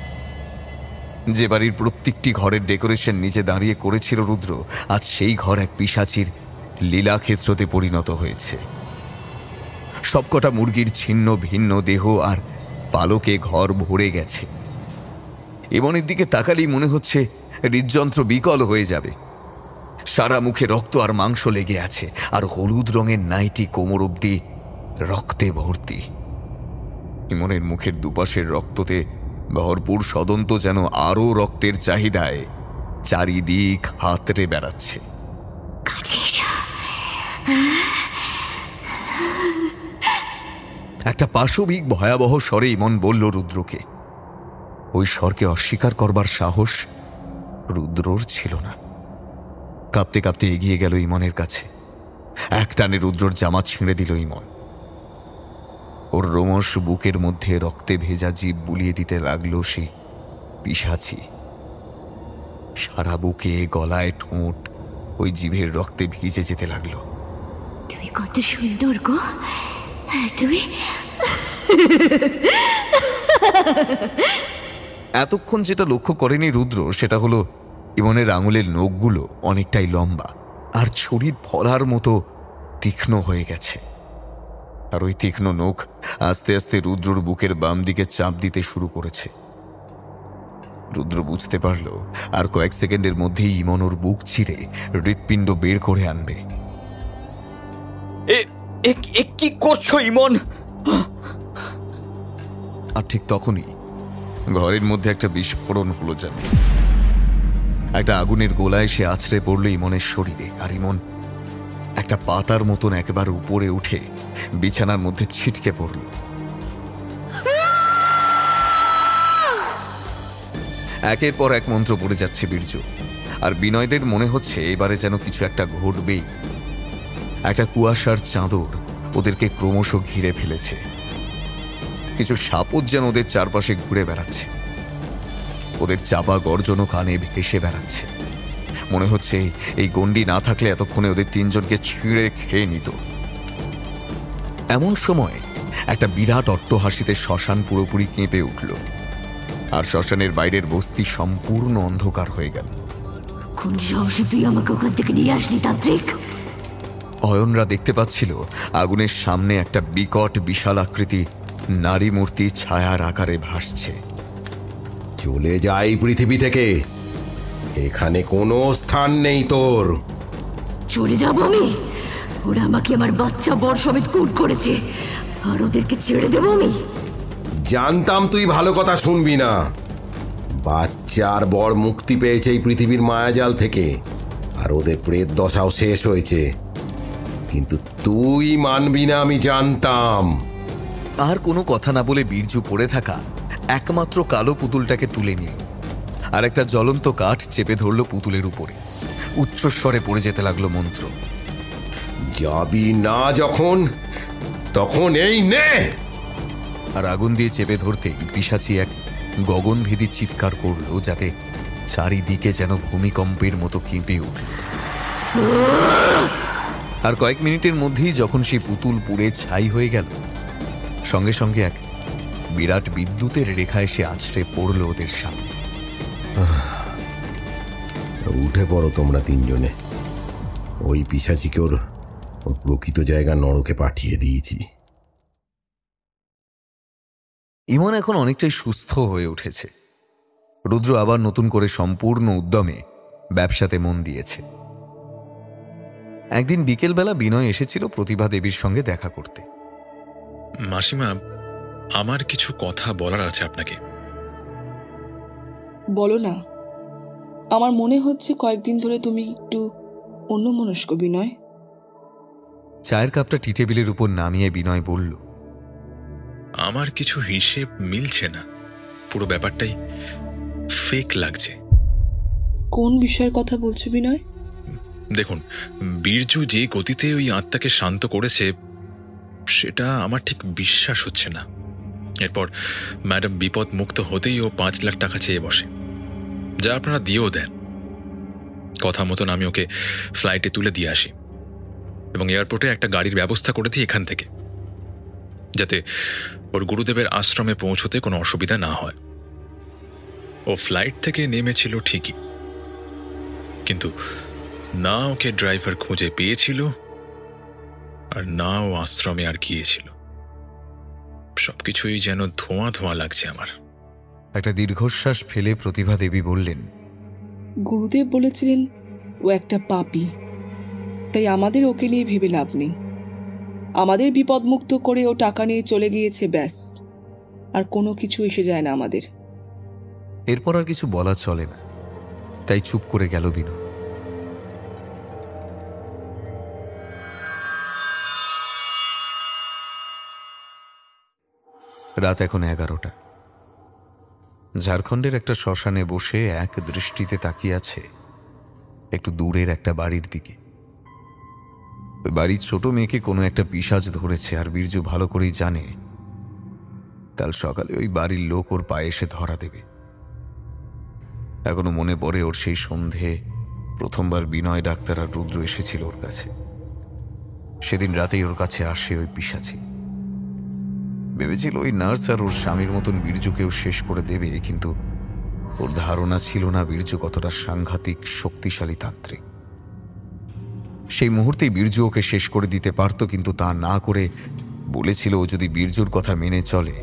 Speaker 1: যে বাড়ির প্রত্যেকটি ঘরের ডেকোরেশন নিচে দাঁড়িয়ে করেছিল রুদ্র, আজ সেই ঘর এক পিশাচির লীলাক্ষেত্রতে পরিণত হয়েছে। সবকটা মুরগির ছিন্ন ভিন্ন দেহ আর পালকে ঘর ভরে গেছে। ইমনের দিকে তাকালেই মনে হচ্ছে হৃদযন্ত্র বিকল হয়ে যাবে। সারা মুখে রক্ত আর মাংস লেগে আছে, আর হলুদ রঙের নাইটি কোমর অবধি রক্তে ভর্তি। ইমনের মুখের দুপাশের রক্ততে ভরপুর সদন্ত যেন আরো রক্তের চাহিদায় চারিদিক হাতড়ে বেড়াচ্ছে। একটা পাশবিক ভয়াবহ স্বরে ইমন বলল রুদ্রকে। ওই স্বরকে অস্বীকার করবার সাহস রুদ্রর ছিল না। কাঁপতে কাঁপতে এগিয়ে গেল ইমনের কাছে। এক টানে রুদ্রর জামা ছিঁড়ে দিল ইমন। ওর রোমশ বুকের মধ্যে রক্তে ভেজা জিভ বুলিয়ে দিতে লাগলো সেই পিশাচি। সারা বুকে, গলায়, ঠোঁট ওই জিভের রক্তে ভিজে যেতে লাগলো।
Speaker 11: তুমি কত সুন্দর গো, তুমি।
Speaker 1: এতক্ষণ যেটা লক্ষ্য করেনি রুদ্র সেটা হলো ইমনের আঙুলের নখগুলো অনেকটাই লম্বা আর ছুরির ফলার মতো তীক্ষ্ণ হয়ে গেছে। আর ওই তীক্ষ্ণ নখ আস্তে আস্তে রুদ্রর বুকের বাম দিকে চাপ দিতে শুরু করেছে। রুদ্র বুঝতে পারল আর কয়েক সেকেন্ডের মধ্যেই ইমন ওর বুক চিরে হৃৎপিণ্ড বের করে আনবে।
Speaker 9: কি করছো ইমন?
Speaker 1: আর ঠিক তখনই ঘরের মধ্যে একটা বিস্ফোরণ হলো যেন। একটা আগুনের গোলা এসে আছড়ে পড়ল ইমনের শরীরে, আর ইমন একটা পাতার মতন একেবারে উপরে উঠে বিছানার মধ্যে ছিটকে পড়ল। একের পর এক মন্ত্র পড়ে যাচ্ছে বীর্যু, আর বিনয়দের মনে হচ্ছে এবারে যেন কিছু একটা ঘটবেই। একটা কুয়াশার চাদর ওদেরকে ক্রমশ ঘিরে ফেলেছে। কিছু সাপদ যেন ওদের চারপাশে ঘুরে বেড়াচ্ছে। ওদের চাপা গর্জনও কানে ভেসে বেড়াচ্ছে। মনে হচ্ছে এই গণ্ডি না থাকলে এতক্ষণে ওদের তিনজনকে ছিঁড়ে খেয়ে নিত। এমন সময় একটা বিরাট অট্টহাসিতে শ্মশান পুরোপুরি কেঁপে উঠল, আর শ্মশানের বাইরের বস্তি সম্পূর্ণ অন্ধকার হয়ে গেল।
Speaker 11: কোন সাহসে তুই আমাকে ওখান থেকে নিয়ে আসলি তান্ত্রিক?
Speaker 1: অয়নরা দেখতে পাচ্ছিল আগুনের সামনে একটা বিকট বিশাল আকৃতি নারী মূর্তি ছায়ার আকারে ভাসছে।
Speaker 6: চলে যাই পৃথিবী থেকে, এখানে কোনো স্থান নেই তোর।
Speaker 11: চলে যাব আমি? ওরা আমাকে আমার বাচ্চা বর সমেত কুট করেছে, আর ওদেরকে ছেড়ে দেবো আমি?
Speaker 6: জানতাম তুই ভালো কথা শুনবি না। বাচ্চার বর মুক্তি পেয়েছে এই পৃথিবীর মায়াজাল থেকে, আর ওদের প্রেত দশাও শেষ হয়েছে, কিন্তু তুই মানবি না, আমি জানতাম।
Speaker 1: আর কোনো কথা না বলে বীর্যু পড়ে থাকা একমাত্র কালো পুতুলটাকে তুলে নিল, আর একটা জ্বলন্ত কাঠ চেপে ধরল পুতুলের উপরে। উচ্চস্বরে পড়ে যেতে লাগলো মন্ত্র।
Speaker 6: যাবি না যখন, তখন এই নে।
Speaker 1: আর আগুন দিয়ে চেপে ধরতেই পিশাচি এক গগনভেদী চিৎকার করল, যাতে চারিদিকে যেন ভূমিকম্পের মতো কেঁপে উঠল। আর কয়েক মিনিটের মধ্যেই যখন সেই পুতুল পুড়ে ছাই হয়ে গেল, সঙ্গে সঙ্গে এক বিরাট বিদ্যুতের রেখা এসে আছড়ে পড়ল ওদের সামনে।
Speaker 6: উঠে পড়ো তোমরা তিনজনে, ওই পিশাচিকে ওর প্রকৃত জায়গা নরকে পাঠিয়ে দিয়েছি।
Speaker 1: ইমন এখন অনেকটাই সুস্থ হয়ে উঠেছে। রুদ্র আবার নতুন করে সম্পূর্ণ উদ্যমে ব্যবসাতে মন দিয়েছে। একদিন বিকেলবেলা বিনয় এসেছিল প্রতিভা দেবীর সঙ্গে দেখা করতে।
Speaker 8: মাসিমা, আমার কিছু কথা বলার আছে আপনাকে।
Speaker 12: বলো না। আমার মনে হচ্ছে কয়েকদিন ধরে তুমি একটু অন্যমনস্ক বিনয়।
Speaker 1: চায়ের কাপটা টি টেবিলের উপর নামিয়ে বিনয় বলল,
Speaker 8: আমার কিছু হিসেব মিলছে না, পুরো ব্যাপারটাই ফেক লাগছে।
Speaker 12: কোন বিষয়ের কথা বলছো বিনয়?
Speaker 8: দেখুন, বীরজু যে গতিতে ওই আত্মাকে শান্ত করেছে, সেটা আমার ঠিক বিশ্বাস হচ্ছে না। এরপর ম্যাডাম বিপদ মুক্ত হতেই ও 5 লাখ টাকা চেয়ে বসে, যা আপনারা দিয়েও দেন। কথা মতন আমি ওকে ফ্লাইটে তুলে দিয়ে আসি এবং এয়ারপোর্টে একটা গাড়ির ব্যবস্থা করে দিই এখান থেকে, যাতে ওর গুরুদেবের আশ্রমে পৌঁছতে কোনো অসুবিধা না হয়। ও ফ্লাইট থেকে নেমেছিল ঠিকই, কিন্তু না ওকে ড্রাইভার খুঁজে পেয়েছিল, আর না ও আশ্রমে আর গিয়েছিল। সবকিছুই যেন ধোঁয়া ধোঁয়া লাগছে আমার।
Speaker 1: একটা দীর্ঘশ্বাস ফেলে প্রতিভা দেবী বললেন,
Speaker 12: গুরুদেব বলেছিলেন ও একটা পাপী, তাই আমাদের ওকে নিয়ে ভেবে লাভ নেই। আমাদের বিপদমুক্ত করে ও টাকা নিয়ে চলে গিয়েছে, ব্যাস। আর কোনো কিছু এসে যায় না আমাদের।
Speaker 1: এরপর আর কিছু বলা চলে না, তাই চুপ করে গেল বিনয়। রাত এখন 11টা। ঝাড়খণ্ডের একটা শ্মশানে বসে এক দৃষ্টিতে তাকিয়ে আছে একটু দূরের একটা বাড়ির দিকে। ওই বাড়ির ছোট মেয়েকে কোনো একটা পিশাচ ধরেছে, আর বীরজু ভালো করেই জানে কাল সকালে ওই বাড়ির লোক ওর পায়ে এসে ধরা দেবে। এখনো মনে পড়ে ওর সেই সন্ধে প্রথমবার বিনয় ডাক্তার আর রুদ্র এসেছিল ওর কাছে। সেদিন রাতেই ওর কাছে আসে ওই পিশাচি। ভেবেছিল ওই নার্স আর ওর স্বামীর মতন বীরজুকেও শেষ করে দেবে, কিন্তু ওর ধারণা ছিল না বীরজু কতটা সাংঘাতিক শক্তিশালী তান্ত্রিক। সেই মুহূর্তেই বীরজু ওকে শেষ করে দিতে পারত, কিন্তু তা না করে বলেছিল ও যদি বীরজুর কথা মেনে চলে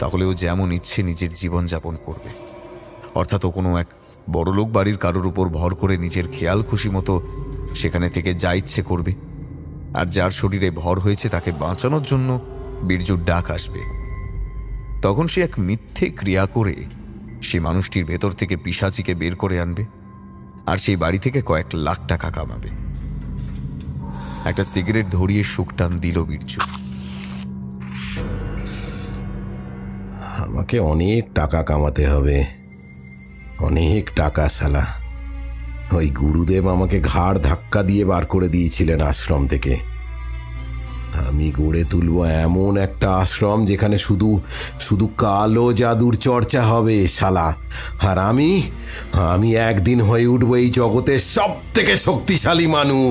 Speaker 1: তাহলে ও যেমন ইচ্ছে নিজের জীবন যাপন করবে। অর্থাৎ ও কোনো এক বড়লোক বাড়ির কারোর উপর ভর করে নিজের খেয়াল খুশি মতো সেখানে থেকে যা ইচ্ছে করবে, আর যার শরীরে ভর হয়েছে তাকে বাঁচানোর জন্য বীরজুর ডাক আসবে। তখন সে এক মিথ্যে ক্রিয়া করে সে মানুষটির ভেতর থেকে পিশাচিকে বের করে আনবে, আর সেই বাড়ি থেকে কয়েক লাখ টাকা কামাবে। একটা সিগারেট ধরিয়ে সুখটান দিল বীরজু।
Speaker 6: আমাকে অনেক টাকা কামাতে হবে, অনেক টাকা শালা। ওই গুরুদেব আমাকে ঘাড় ধাক্কা দিয়ে বার করে দিয়েছিলেন আশ্রম থেকে। আমি গড়ে তুলব এমন একটা আশ্রম যেখানে শুধু শুধু কালো জাদুর চর্চা হবে শালা। আর আমি একদিন হয়ে উঠবো এই জগতের সব থেকে শক্তিশালী মানুষ।